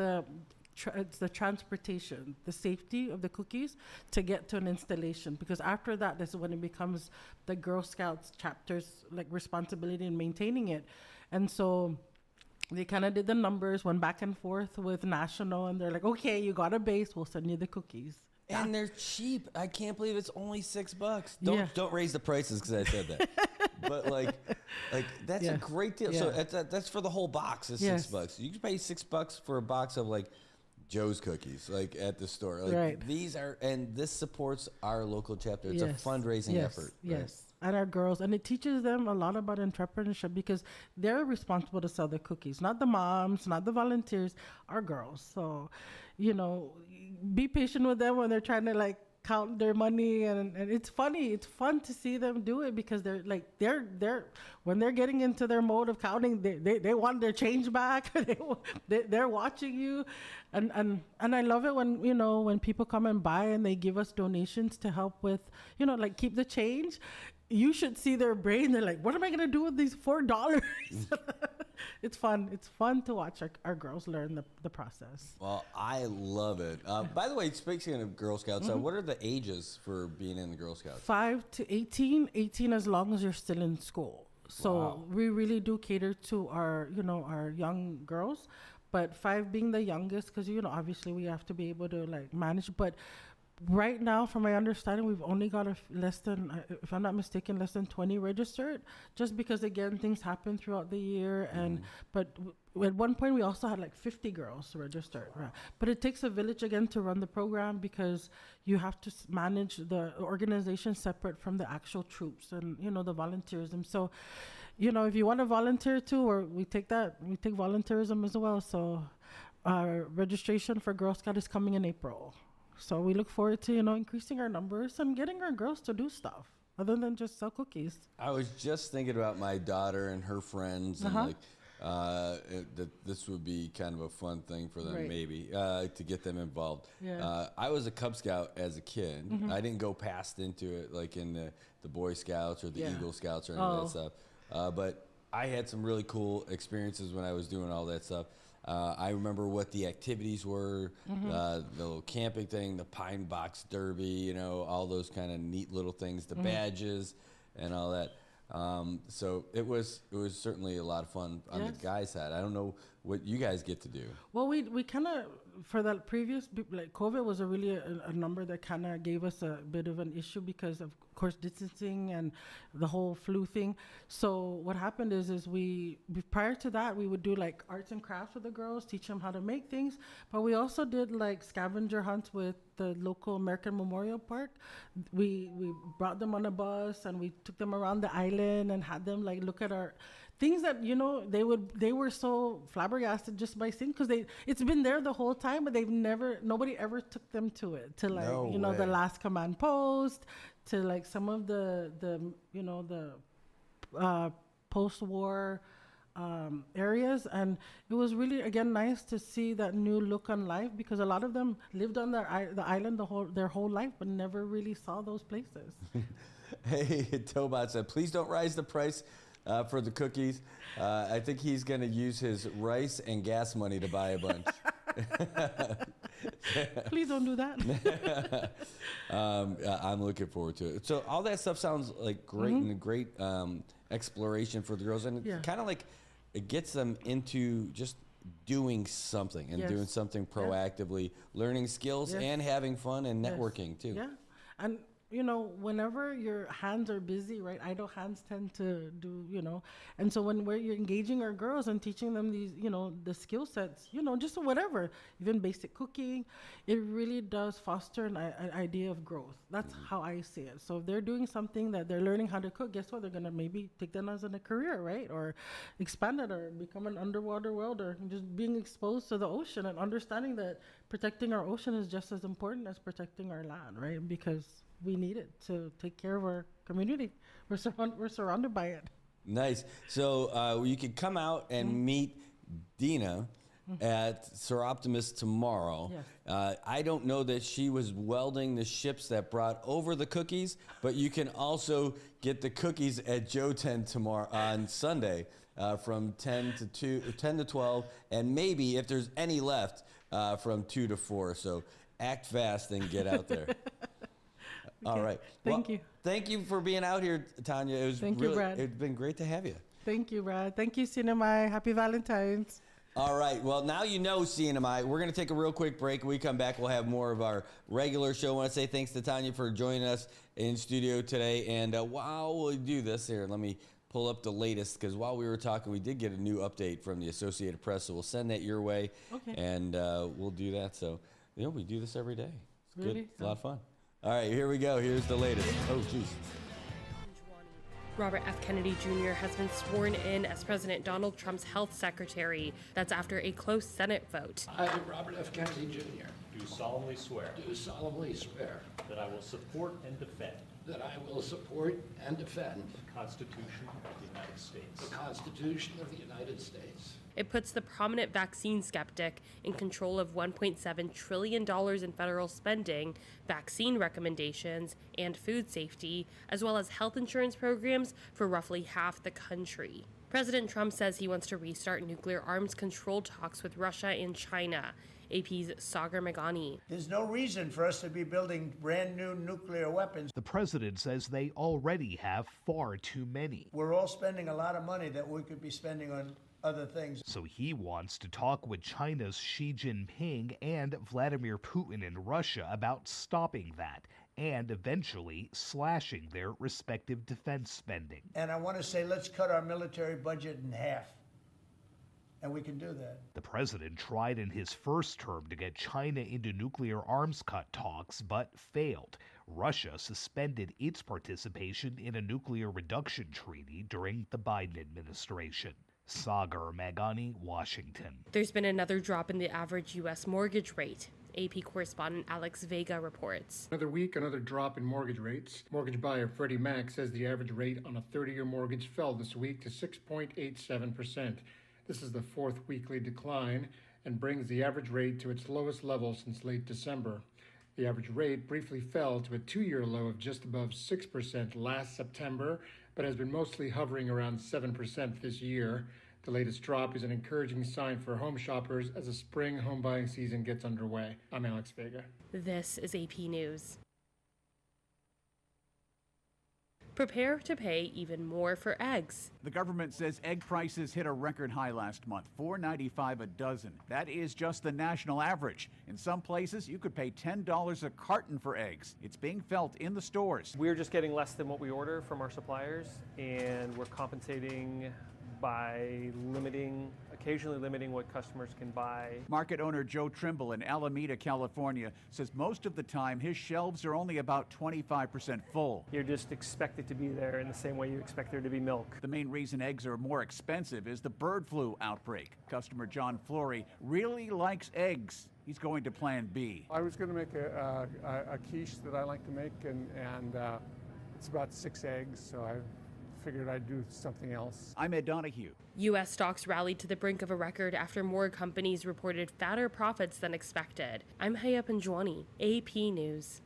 it's the transportation, the safety of the cookies to get to an installation, because after that, this is when it becomes the Girl Scouts chapter's responsibility in maintaining it. And so they kind of did the numbers, went back and forth with national, and they're like, okay, you got a base, we'll send you the cookies. And they're cheap. I can't believe it's only $6. Don't raise the prices because I said that. But that's a great deal. Yeah. So that's for the whole box. It's $6. You can pay $6 for a box of Joe's cookies, at the store. Right. These are, and this supports our local chapter. It's a fundraising effort. Yes. Right? And our girls, and it teaches them a lot about entrepreneurship, because they're responsible to sell the cookies, not the moms, not the volunteers, our girls. So, be patient with them when they're trying to count their money, and it's funny. It's fun to see them do it, because they're when they're getting into their mode of counting, they want their change back. They're watching you, and I love it when when people come and buy and they give us donations to help with keep the change. You should see their brain. They're like, what am I gonna do with these $4? It's fun. It's fun to watch our girls learn the process. Well, I love it. By the way, speaking of Girl Scouts, what are the ages for being in the Girl Scouts? 5 to 18, 18 as long as you're still in school. So we really do cater to our young girls, but 5 being the youngest, because obviously we have to be able to like manage. But right now, from my understanding, we've only got less than, if I'm not mistaken, less than 20 registered, just because again things happen throughout the year. And but at one point we also had like 50 girls registered. Right? But it takes a village again to run the program, because you have to manage the organization separate from the actual troops and the volunteerism. So if you want to volunteer too, or we take volunteerism as well. So our registration for Girl Scout is coming in April. So we look forward to, increasing our numbers and getting our girls to do stuff other than just sell cookies. I was just thinking about my daughter and her friends, and that this would be kind of a fun thing for them, maybe, to get them involved. Yeah. I was a Cub Scout as a kid. I didn't go past into it like in the Boy Scouts or the Eagle Scouts or any of that stuff. But I had some really cool experiences when I was doing all that stuff. I remember what the activities were, the little camping thing, the Pine Box Derby, all those kind of neat little things, the badges and all that. So it was certainly a lot of fun on the guys' side. I don't know what you guys get to do. Well, we kind of, for the previous, like COVID was really a number that kind of gave us a bit of an issue because of course distancing and the whole flu thing. So what happened is we prior to that we would do like arts and crafts with the girls, teach them how to make things, but we also did like scavenger hunts with the local American Memorial Park. We brought them on a bus and we took them around the island and had them like look at our things that they were so flabbergasted just by seeing, because it's been there the whole time, but nobody ever took them to it, to like the last command post, to like some of the post-war areas. And it was really again nice to see that new look on life, because a lot of them lived on the island their whole life but never really saw those places. Hey, Tobot said, please don't raise the price for the cookies. I think he's going to use his rice and gas money to buy a bunch. Please don't do that. I'm looking forward to it. So all that stuff sounds like great and a great exploration for the girls. And it's kind of like it gets them into just doing something and doing something proactively, learning skills and having fun and networking too. Yeah. And whenever your hands are busy, right, idle hands tend to do, and so when you're engaging our girls and teaching them these, the skill sets, just whatever, even basic cooking, it really does foster an idea of growth. That's how I see it. So if they're doing something that they're learning how to cook, guess what? They're going to maybe take that as a career, right? Or expand it or become an underwater welder, and just being exposed to the ocean and understanding that protecting our ocean is just as important as protecting our land, right? Because we need it to take care of our community. We're surrounded by it. Nice. So you can come out and meet Dina at Sir Optimus tomorrow. Yes. I don't know that she was welding the ships that brought over the cookies, but you can also get the cookies at Joe 10 tomorrow on Sunday from 10 to 12, and maybe if there's any left from 2 to 4. So act fast and get out there. Okay. All right. Thank you. Thank you for being out here, Tanya. Thank you, Brad. It's been great to have you. Thank you, Brad. Thank you, Cinemai. Happy Valentine's. All right. Well, now you know Cinemai. We're going to take a real quick break. When we come back, we'll have more of our regular show. I want to say thanks to Tanya for joining us in studio today. And while we do this, here, let me pull up the latest, because while we were talking, we did get a new update from the Associated Press. So we'll send that your way. Okay. And we'll do that. So, we do this every day. It's really? Good. It's a lot of fun. All right, here we go. Here's the latest. Oh, geez. Robert F. Kennedy Jr. has been sworn in as President Donald Trump's health secretary. That's after a close Senate vote. I, Robert F. Kennedy Jr. Do solemnly swear. Do solemnly swear. That I will support and defend. That I will support and defend. The Constitution of the United States. The Constitution of the United States. It puts the prominent vaccine skeptic in control of $1.7 trillion in federal spending, vaccine recommendations, and food safety, as well as health insurance programs for roughly half the country. President Trump says he wants to restart nuclear arms control talks with Russia and China. AP's Sagar Meghani. There's no reason for us to be building brand new nuclear weapons. The president says they already have far too many. We're all spending a lot of money that we could be spending on other things. So he wants to talk with China's Xi Jinping and Vladimir Putin in Russia about stopping that and eventually slashing their respective defense spending. And I want to say, let's cut our military budget in half. And we can do that. The president tried in his first term to get China into nuclear arms cut talks, but failed. Russia suspended its participation in a nuclear reduction treaty during the Biden administration. Sagar Meghani, Washington. There's been another drop in the average U.S. mortgage rate. AP correspondent Alex Vega reports. Another week, another drop in mortgage rates. Mortgage buyer Freddie Mac says the average rate on a 30-year mortgage fell this week to 6.87%. This is the fourth weekly decline and brings the average rate to its lowest level since late December. The average rate briefly fell to a 2-year low of just above 6% last September, but has been mostly hovering around 7% this year. The latest drop is an encouraging sign for home shoppers as the spring home buying season gets underway. I'm Alex Vega. This is AP News. Prepare to pay even more for eggs. The government says egg prices hit a record high last month, $4.95 a dozen. That is just the national average. In some places, you could pay $10 a carton for eggs. It's being felt in the stores. We're just getting less than what we order from our suppliers, and we're compensating by occasionally limiting what customers can buy. Market owner Joe Trimble in Alameda, California, says most of the time his shelves are only about 25% full. You're just expected to be there in the same way you expect there to be milk. The main reason eggs are more expensive is the bird flu outbreak. Customer John Flory really likes eggs. He's going to Plan B. I was going to make a quiche that I like to make, and it's about 6 eggs, so I figured I'd do something else. I'm Ed Donahue. U.S. stocks rallied to the brink of a record after more companies reported fatter profits than expected. I'm Haya Panjwani, AP News.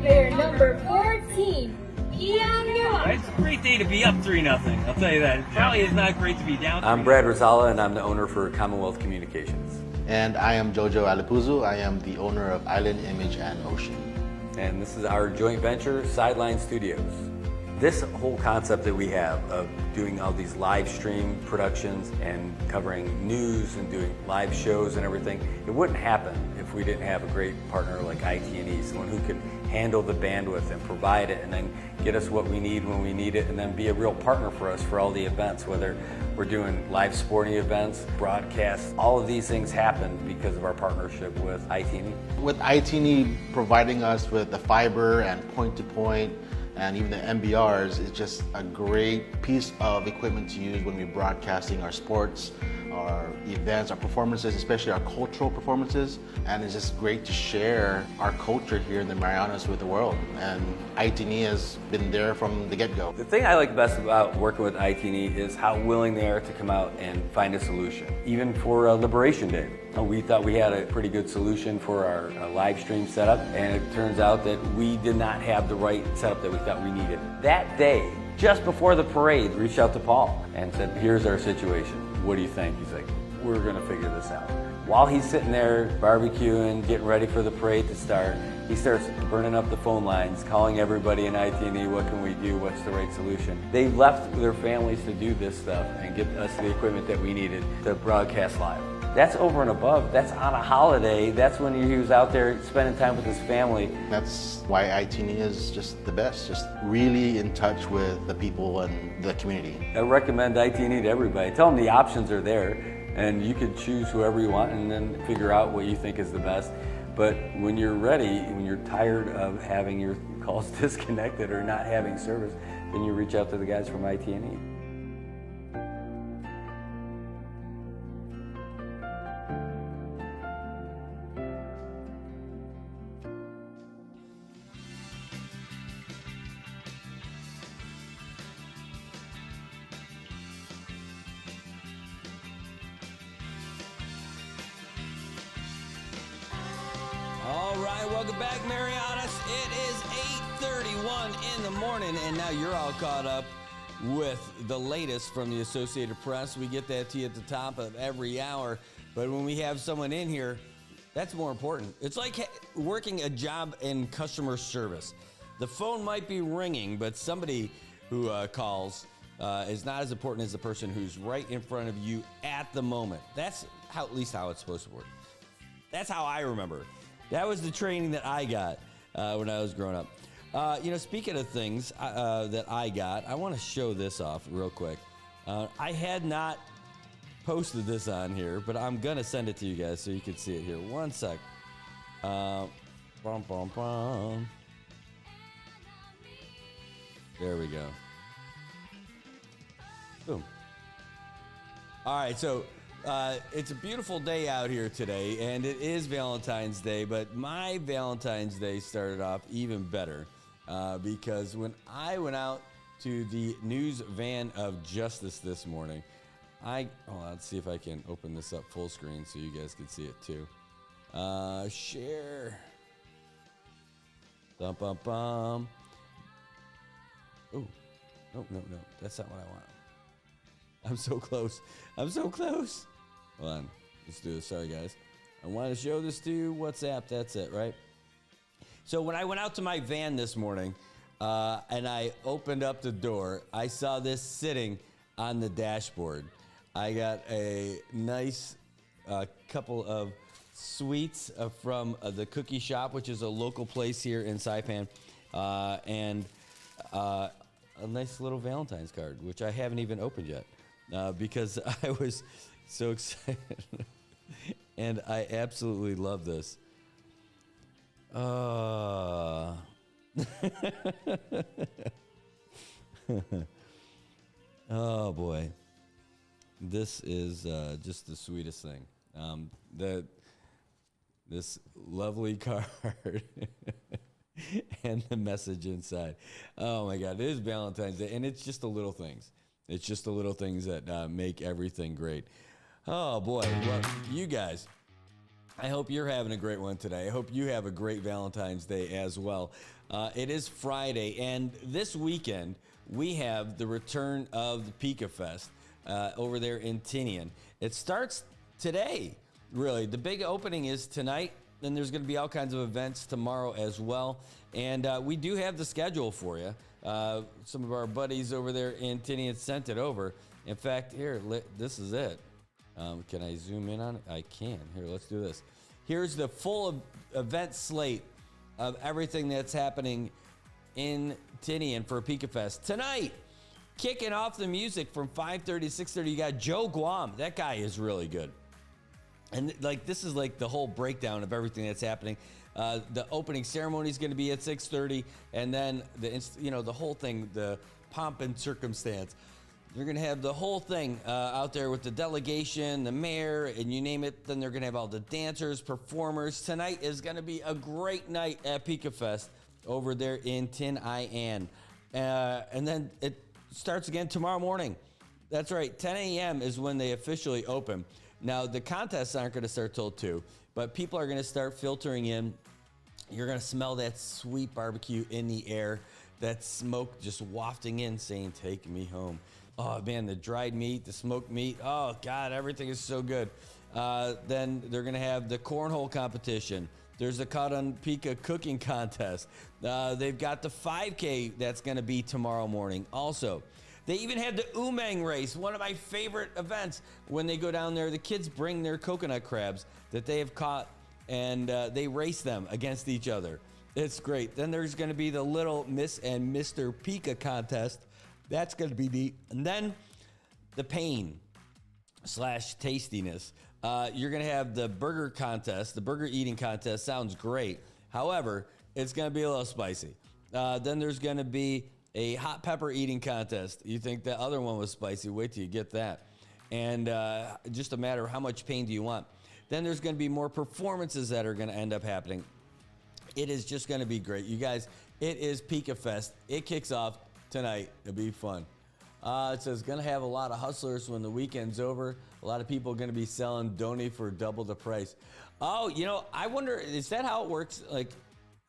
Player number 14. It's a great day to be up 3-0. I'll tell you that. It probably is not great to be down 3-0. I'm Brad Rosala, and I'm the owner for Commonwealth Communications. And I am Jojo Alipuzu. I am the owner of Island Image and Ocean. And this is our joint venture, Sideline Studios. This whole concept that we have of doing all these live stream productions and covering news and doing live shows and everything, it wouldn't happen if we didn't have a great partner like IT&E, someone who can handle the bandwidth and provide it and then get us what we need when we need it, and then be a real partner for us for all the events, whether we're doing live sporting events, broadcasts. All of these things happen because of our partnership with IT&E. With IT&E providing us with the fiber and point-to-point and even the MBRs, it's just a great piece of equipment to use when we're broadcasting our sports, our events, our performances, especially our cultural performances. And it's just great to share our culture here in the Marianas with the world. And IT&E has been there from the get-go. The thing I like best about working with IT&E is how willing they are to come out and find a solution. Even for Liberation Day, we thought we had a pretty good solution for our live stream setup, and it turns out that we did not have the right setup that we thought we needed. That day, just before the parade, reached out to Paul and said, here's our situation. What do you think? He's like, we're gonna figure this out. While he's sitting there barbecuing, getting ready for the parade to start, he starts burning up the phone lines, calling everybody in IT&E, what can we do, what's the right solution? They left their families to do this stuff and get us the equipment that we needed to broadcast live. That's over and above. That's on a holiday. That's when he was out there spending time with his family. That's why IT&E is just the best, just really in touch with the people and the community. I recommend IT&E to everybody. Tell them the options are there, and you can choose whoever you want and then figure out what you think is the best. But when you're ready, when you're tired of having your calls disconnected or not having service, then you reach out to the guys from IT&E. right, welcome back, Marianas. It is 8:31 in the morning, and now you're all caught up with the latest from the Associated Press. We get that to you at the top of every hour, but when we have someone in here, that's more important. It's like working a job in customer service. The phone might be ringing, but somebody who calls is not as important as the person who's right in front of you at the moment. That's how, at least how it's supposed to work. That's how I remember. That was the training that I got when I was growing up. Speaking of things that I got, I want to show this off real quick. I had not posted this on here, but I'm going to send it to you guys so you can see it here. One sec. There we go. Boom. All right, so it's a beautiful day out here today, and it is Valentine's Day, but my Valentine's Day started off even better because when I went out to the news van of justice this morning, let's see if I can open this up full screen so you guys can see it too. Share. Bum. Oh, no. That's not what I want. I'm so close. Hold on. Let's do this. Sorry, guys. I want to show this to you. WhatsApp. That's it, right? So when I went out to my van this morning and I opened up the door, I saw this sitting on the dashboard. I got a nice couple of sweets from the Cookie Shop, which is a local place here in Saipan, and a nice little Valentine's card, which I haven't even opened yet because I was so excited. And I absolutely love this. Oh, boy. This is just the sweetest thing. This lovely card and the message inside. Oh my God, it is Valentine's Day, and it's just the little things. It's just the little things that make everything great. Oh boy, well, you guys, I hope you're having a great one today. I hope you have a great Valentine's Day as well. It is Friday, and this weekend we have the return of the Pika Fest over there in Tinian. It starts today, really. The big opening is tonight, then there's going to be all kinds of events tomorrow as well. And we do have the schedule for you. Some of our buddies over there in Tinian sent it over. In fact, here, this is it. Can I zoom in on it? I can. Here, let's do this. Here's the full event slate of everything that's happening in Tinian for Pika Fest. Tonight, kicking off the music from 5:30 to 6:30, you got Joe Guam. That guy is really good. And this is like the whole breakdown of everything that's happening. The opening ceremony is going to be at 6:30, and then the whole thing, the pomp and circumstance. You're going to have the whole thing out there with the delegation, the mayor, and you name it. Then they're going to have all the dancers, performers. Tonight is going to be a great night at Pika Fest over there in Tin An. And then it starts again tomorrow morning. That's right, 10 a.m. is when they officially open. Now, the contests aren't going to start till 2, but people are going to start filtering in. You're going to smell that sweet barbecue in the air, that smoke just wafting in saying, "Take me home." Oh, man, the dried meat, the smoked meat. Oh, God, everything is so good. Then they're going to have the cornhole competition. There's a Caught on Pika cooking contest. They've got the 5K that's going to be tomorrow morning also. They even had the Umang race, one of my favorite events. When they go down there, the kids bring their coconut crabs that they have caught, and they race them against each other. It's great. Then there's going to be the Little Miss and Mr. Pika contest. That's going to be neat. And then the pain/tastiness. You're going to have the burger contest. The burger eating contest sounds great. However, it's going to be a little spicy. Then there's going to be a hot pepper eating contest. You think the other one was spicy? Wait till you get that. And just a matter of how much pain do you want. Then there's going to be more performances that are going to end up happening. It is just going to be great. You guys, it is Pika Fest. It kicks off tonight. It'll be fun. It says going to have a lot of hustlers when the weekend's over. A lot of people are going to be selling Donny for double the price. Oh, I wonder, is that how it works? Like,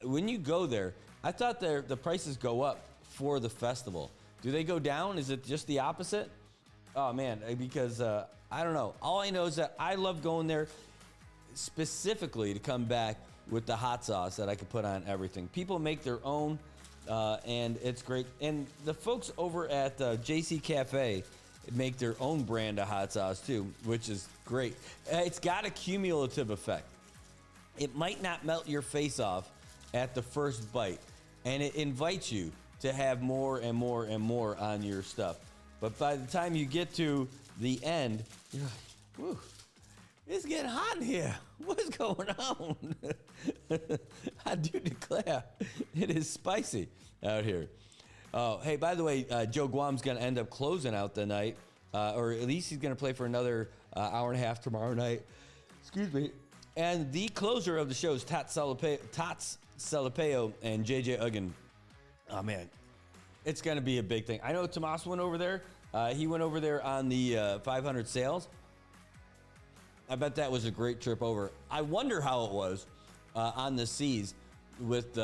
when you go there, I thought the prices go up for the festival. Do they go down? Is it just the opposite? Oh, man, because I don't know. All I know is that I love going there specifically to come back with the hot sauce that I could put on everything. People make their own, and it's great. And the folks over at JC Cafe make their own brand of hot sauce too, which is great. It's got a cumulative effect. It might not melt your face off at the first bite, and it invites you to have more and more and more on your stuff. But by the time you get to the end, you're like, whew, it's getting hot in here. What is going on? I do declare, it is spicy out here. Oh, hey, by the way, Joe Guam's going to end up closing out the night, or at least he's going to play for another hour and a half tomorrow night. Excuse me. And the closer of the show is Tots Salapeo and JJ Uggan. Oh, man, it's going to be a big thing. I know Tomas went over there. He went over there on the 500 sales. I bet that was a great trip over. I wonder how it was on the seas with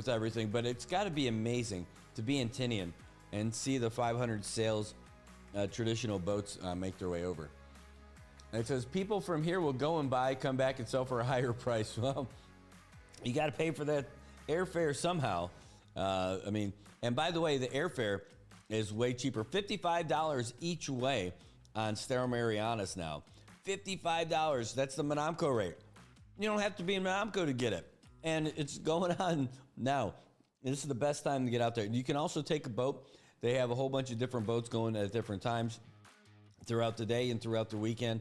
everything, but it's got to be amazing to be in Tinian and see the 500 sails traditional boats make their way over. And it says, people from here will go and buy, come back and sell for a higher price. Well, you got to pay for that airfare somehow. And by the way, the airfare is way cheaper. $55 each way on Stella Marianas now. $55. That's the Monamco rate. You don't have to be in Monamco to get it. And it's going on now. This is the best time to get out there. You can also take a boat. They have a whole bunch of different boats going at different times throughout the day and throughout the weekend.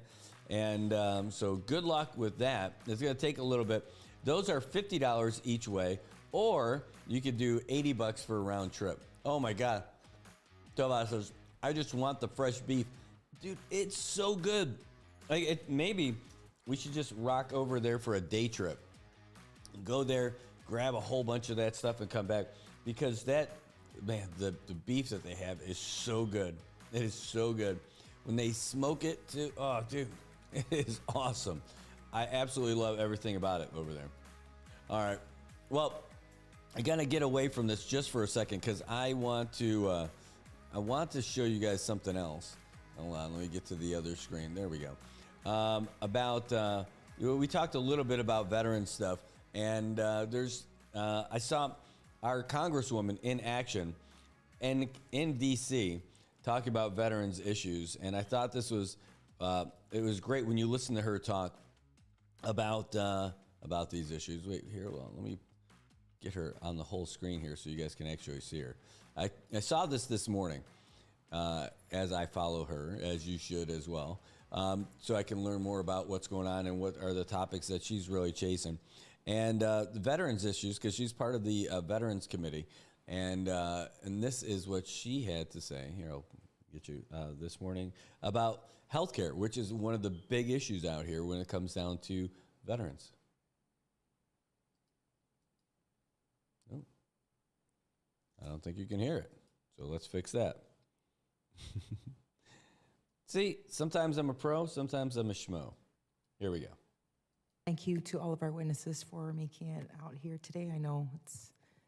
And so good luck with that. It's going to take a little bit. Those are $50 each way, or you could do $80 for a round trip. Oh my God. Tomas says, I just want the fresh beef. Dude, it's so good. Maybe we should just rock over there for a day trip. Go there, grab a whole bunch of that stuff and come back, because the beef that they have is so good. It is so good. When they smoke it too, oh, dude, it is awesome. I absolutely love everything about it over there. All right. Well, I got to get away from this just for a second because I want to show you guys something else. Hold on, let me get to the other screen. There we go. We talked a little bit about veteran stuff, and I saw our Congresswoman in action in D.C. talking about veterans issues, and I thought this was it was great when you listen to her talk about these issues. Wait, here, well, let me get her on the whole screen here so you guys can actually see her. I saw this morning as I follow her, as you should as well, so I can learn more about what's going on and what are the topics that she's really chasing. And the veterans issues, because she's part of the Veterans Committee. And this is what she had to say. Here, I'll get you this morning about healthcare, which is one of the big issues out here when it comes down to veterans. Oh, I don't think you can hear it. So let's fix that. See, sometimes I'm a pro, sometimes I'm a schmo. Here we go. Thank you to all of our witnesses for making it out here today. I know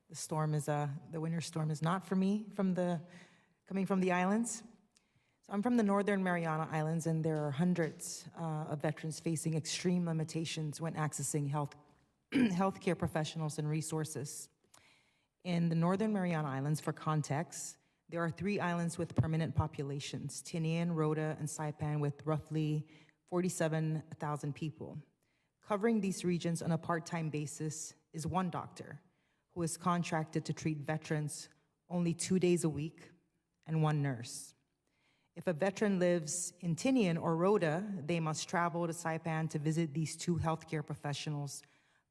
the winter storm is not for me coming from the islands. So I'm from the Northern Mariana Islands, and there are hundreds of veterans facing extreme limitations when accessing healthcare professionals and resources. In the Northern Mariana Islands, for context, there are 3 islands with permanent populations, Tinian, Rota, and Saipan, with roughly 47,000 people. Covering these regions on a part-time basis is one doctor who is contracted to treat veterans only 2 days a week, and one nurse. If a veteran lives in Tinian or Rota, they must travel to Saipan to visit these 2 healthcare professionals,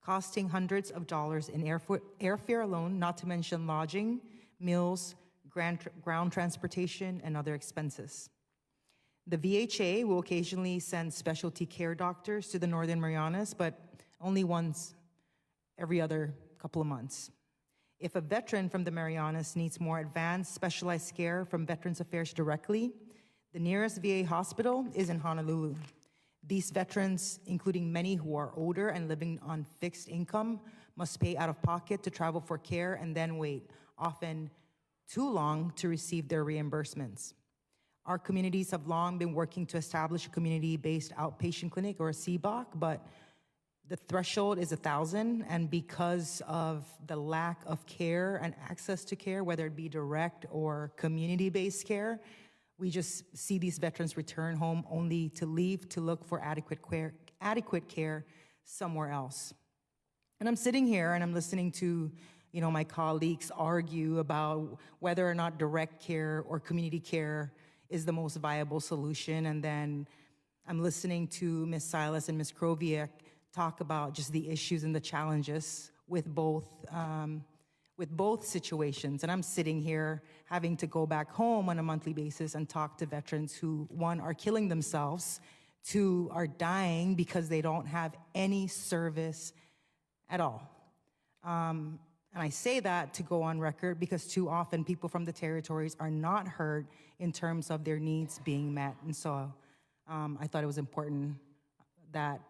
costing hundreds of dollars in airfare alone, not to mention lodging, meals, ground transportation, and other expenses. The VHA will occasionally send specialty care doctors to the Northern Marianas, but only once every other couple of months. If a veteran from the Marianas needs more advanced specialized care from Veterans Affairs directly, the nearest VA hospital is in Honolulu. These veterans, including many who are older and living on fixed income, must pay out of pocket to travel for care and then wait, often too long, to receive their reimbursements. Our communities have long been working to establish a community-based outpatient clinic, or a CBOC, but the threshold is 1,000, and because of the lack of care and access to care, whether it be direct or community-based care, we just see these veterans return home only to leave to look for adequate care somewhere else. And I'm sitting here and I'm listening to, my colleagues argue about whether or not direct care or community care is the most viable solution. And then I'm listening to Ms. Silas and Ms. Kroviak talk about just the issues and the challenges with both situations. And I'm sitting here having to go back home on a monthly basis and talk to veterans who, one, are killing themselves, two, are dying because they don't have any service at all. And I say that to go on record because too often people from the territories are not heard in terms of their needs being met. And so I thought it was important that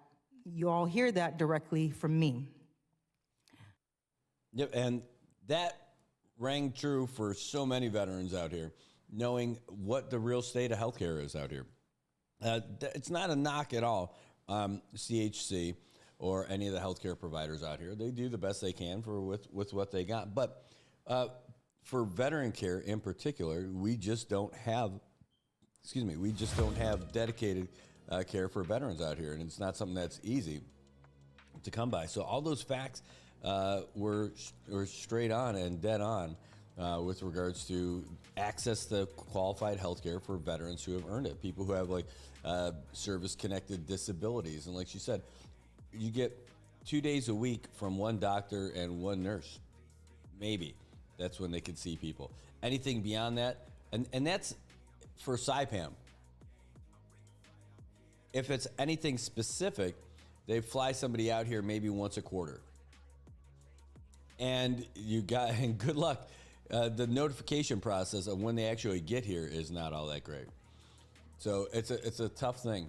you all hear that directly from me. Yep, and that rang true for so many veterans out here, knowing what the real state of healthcare is out here. It's not a knock at all, CHC or any of the healthcare providers out here. They do the best they can with what they got. But for veteran care in particular, we just don't have dedicated care for veterans out here, and it's not something that's easy to come by. So all those facts were straight on and dead on with regards to access to qualified health care for veterans who have earned it, people who have service-connected disabilities. And like she said, you get 2 days a week from one doctor and one nurse. Maybe that's when they can see people. Anything beyond that, and that's for SIPAM. If it's anything specific, they fly somebody out here maybe once a quarter. And good luck. The notification process of when they actually get here is not all that great. So it's a tough thing.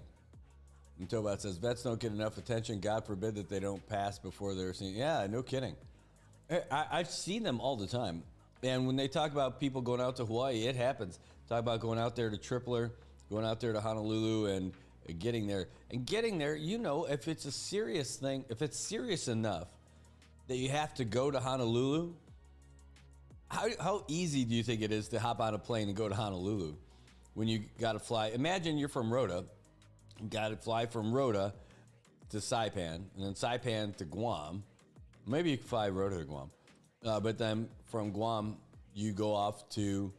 And Tobat says, vets don't get enough attention. God forbid that they don't pass before they're seen. Yeah, no kidding. I've seen them all the time. And when they talk about people going out to Hawaii, it happens. Talk about going out there to Tripler, going out there to Honolulu, and getting there. And getting there, if it's a serious thing, if it's serious enough that you have to go to Honolulu, how easy do you think it is to hop on a plane and go to Honolulu when you got to fly? Imagine you're from Rota, you got to fly from Rota to Saipan, and then Saipan to Guam. Maybe you can fly Rota to Guam, but then from Guam you go off to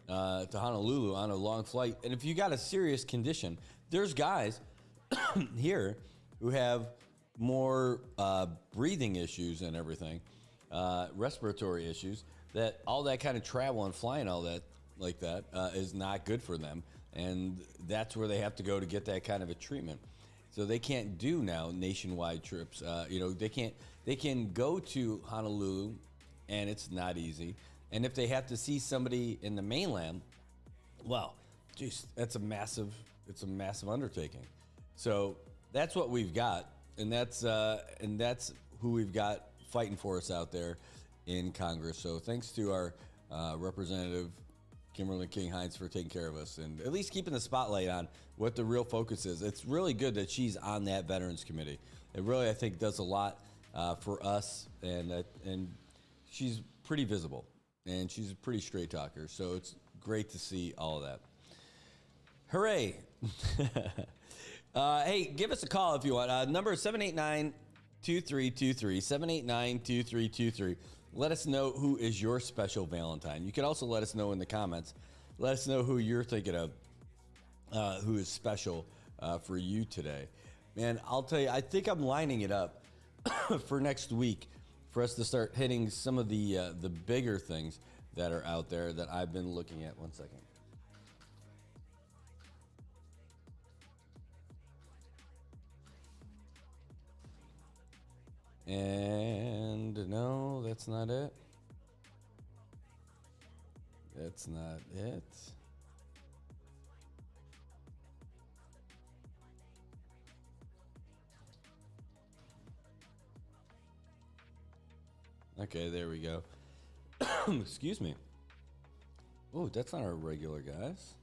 Honolulu on a long flight. And if you got a serious condition, there's guys here who have more breathing issues and everything, respiratory issues, that all that kind of travel and flying all that like that is not good for them. And that's where they have to go to get that kind of a treatment. So they can't do now nationwide trips. They can go to Honolulu, and it's not easy. And if they have to see somebody in the mainland, well, geez, it's a massive undertaking. So that's what we've got, and that's who we've got fighting for us out there in Congress. So thanks to our Representative Kimberly King-Hines for taking care of us and at least keeping the spotlight on what the real focus is. It's really good that she's on that Veterans Committee. It really, I think, does a lot for us, and she's pretty visible, and she's a pretty straight talker. So it's great to see all of that. Hooray. Hey, give us a call if you want. Number is 789-2323, 789-2323. Let us know who is your special Valentine. You can also let us know in the comments. Let us know who you're thinking of, who is special for you today. Man, I'll tell you, I think I'm lining it up for next week for us to start hitting some of the bigger things that are out there that I've been looking at. One second. And no, that's not it. That's not it. Okay, there we go. Excuse me. Oh, that's not our regular, guys.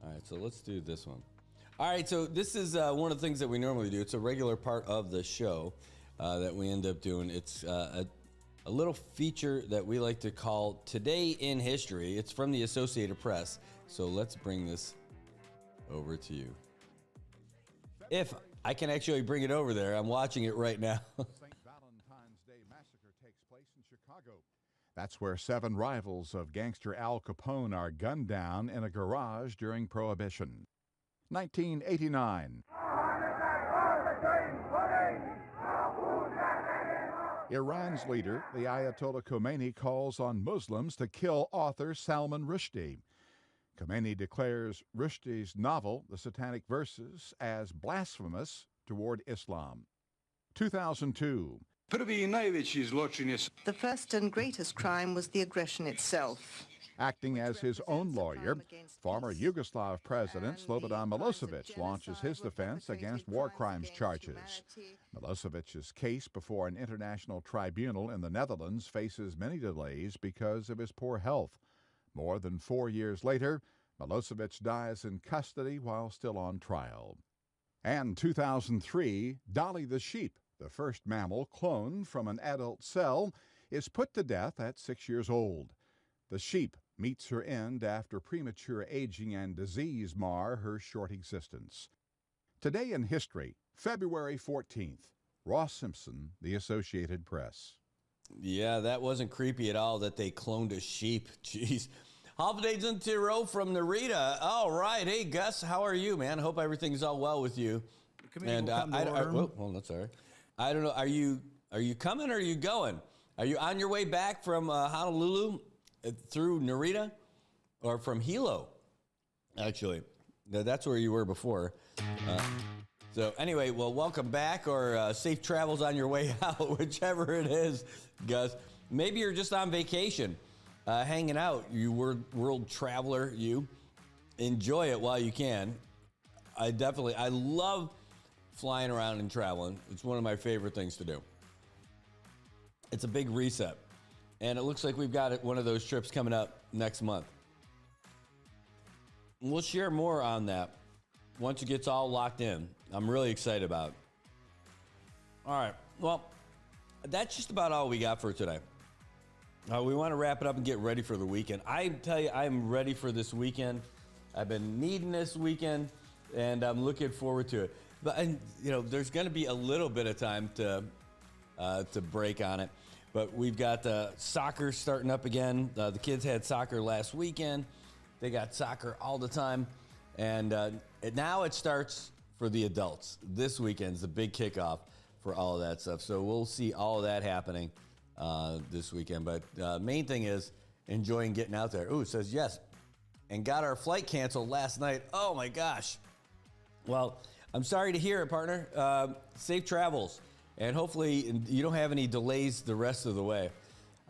All right, so let's do this one. All right, so this is one of the things that we normally do. It's a regular part of the show that we end up doing. It's a little feature that we like to call Today in History. It's from the Associated Press. So let's bring this over to you. If I can actually bring it over there, I'm watching it right now. St. Valentine's Day massacre takes place in Chicago. That's where 7 rivals of gangster Al Capone are gunned down in a garage during Prohibition. 1989. Iran's leader, the Ayatollah Khomeini, calls on Muslims to kill author Salman Rushdie. Khomeini declares Rushdie's novel, The Satanic Verses, as blasphemous toward Islam. 2002. The first and greatest crime was the aggression itself. Acting as his own lawyer, former Yugoslav President Slobodan Milosevic launches his defense against war crimes charges. Milosevic's case before an international tribunal in the Netherlands faces many delays because of his poor health. More than 4 years later, Milosevic dies in custody while still on trial. And 2003, Dolly the sheep, the first mammal cloned from an adult cell, is put to death at 6 years old. The sheep meets her end after premature aging and disease mar her short existence. Today in History, February 14th. Ross Simpson, The Associated Press. Yeah, that wasn't creepy at all that they cloned a sheep. Jeez. Holidays in Tiro from Narita. All right. Hey, Gus, how are you, man? Hope everything's all well with you. And that's all right. I don't know. Are you coming or are you going? Are you on your way back from Honolulu through Narita or from Hilo? Actually, that's where you were before. So anyway, well, welcome back or safe travels on your way out, whichever it is, Gus. Maybe you're just on vacation, hanging out. You world traveler, you. Enjoy it while you can. I love flying around and traveling. It's one of my favorite things to do. It's a big reset. And it looks like we've got one of those trips coming up next month. We'll share more on that once it gets all locked in. I'm really excited about it. All right. Well, that's just about all we got for today. We want to wrap it up and get ready for the weekend. I tell you, I'm ready for this weekend. I've been needing this weekend, and I'm looking forward to it. But there's going to be a little bit of time to break on it. But we've got soccer starting up again. The kids had soccer last weekend. They got soccer all the time. And now it starts for the adults. This weekend's the big kickoff for all of that stuff. So we'll see all of that happening this weekend. But main thing is enjoying getting out there. Ooh, it says yes. And got our flight canceled last night. Oh, my gosh. Well, I'm sorry to hear it, partner. Safe travels. And hopefully you don't have any delays the rest of the way.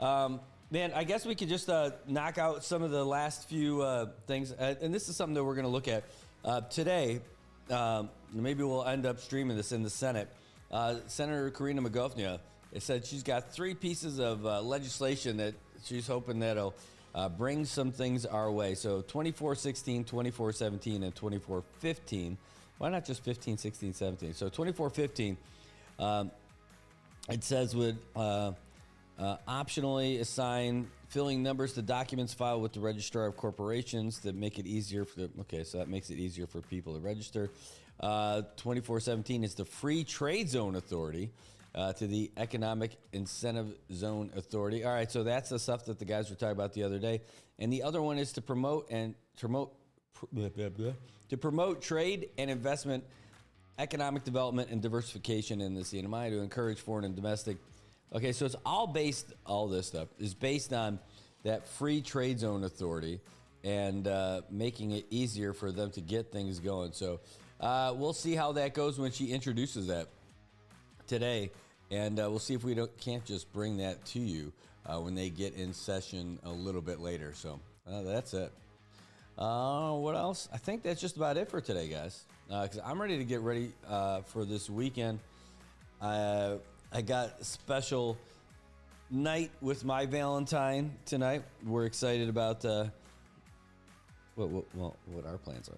Man, I guess we could just knock out some of the last few things. And this is something that we're going to look at today. Maybe we'll end up streaming this in the Senate. Senator Karina Magofnia said she's got 3 pieces of legislation that she's hoping that'll bring some things our way. So 2416, 2417, and 2415. Why not just 15, 16, 17? So 2415, it says would optionally assign filling numbers to documents filed with the Registrar of Corporations that make it easier for so that makes it easier for people to register. 2417 is the Free Trade Zone Authority to the Economic Incentive Zone Authority. All right, so that's the stuff that the guys were talking about the other day. And the other one is to promote trade and investment, economic development and diversification in the CNMI, to encourage foreign and domestic. Okay, so it's all this stuff is based on that Free Trade Zone Authority and making it easier for them to get things going. So we'll see how that goes when she introduces that today. And we'll see if we can't just bring that to you when they get in session a little bit later. So that's it. What else? I think that's just about it for today, guys. Because I'm ready to get ready for this weekend. I got special night with my Valentine tonight. We're excited about what our plans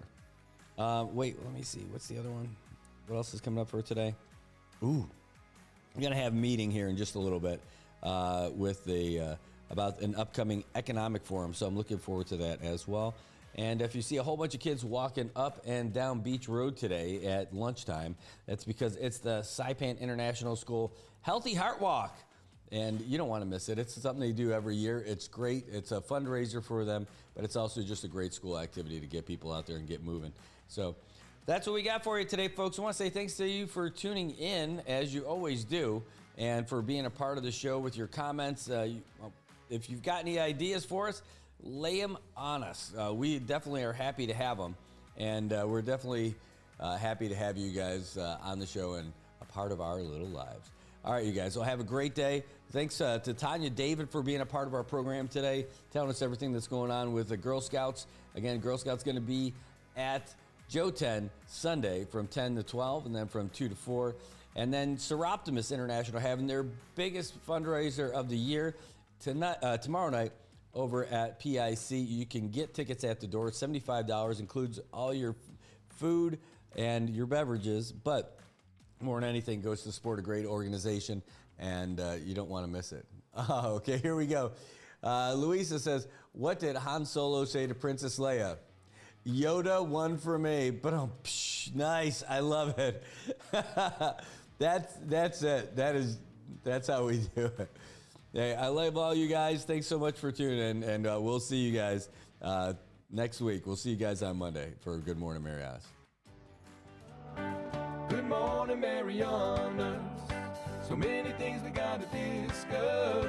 are. Wait, let me see. What's the other one? What else is coming up for today? Ooh, we're gonna have a meeting here in just a little bit with the about an upcoming economic forum. So I'm looking forward to that as well. And if you see a whole bunch of kids walking up and down Beach Road today at lunchtime, that's because it's the Saipan International School Healthy Heart Walk. And you don't want to miss it. It's something they do every year. It's great. It's a fundraiser for them, but it's also just a great school activity to get people out there and get moving. So that's what we got for you today, folks. I want to say thanks to you for tuning in, as you always do, and for being a part of the show with your comments. If you've got any ideas for us, lay them on us. We definitely are happy to have them, and we're definitely happy to have you guys on the show and a part of our little lives. All right, you guys, well, have a great day. Thanks to Tanya David for being a part of our program today, telling us everything that's going on with the Girl Scouts. Again, Girl Scouts going to be at Joe 10 Sunday from 10 to 12, and then from 2 to 4. And then Seroptimus International having their biggest fundraiser of the year tomorrow night over at PIC. You can get tickets at the door. $75 includes all your food and your beverages, but more than anything, goes to support a great organization, and you don't want to miss it. Okay, here we go. Louisa says, what did Han Solo say to Princess Leia? Yoda, one for me. But nice, I love it. That's it. That's how we do it. Hey, I love all you guys. Thanks so much for tuning in, and we'll see you guys next week. We'll see you guys on Monday for Good Morning Marianas. Good morning, Marianas. So many things we gotta discuss.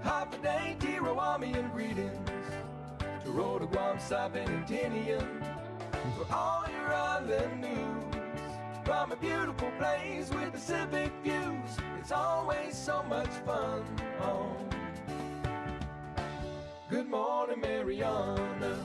Happy day, Tirawami greetings to Rhoda, Guam, Saipan, and Tinian. For all your island news from a beautiful place with Pacific views. It's always so much fun on Good Morning, Marianas.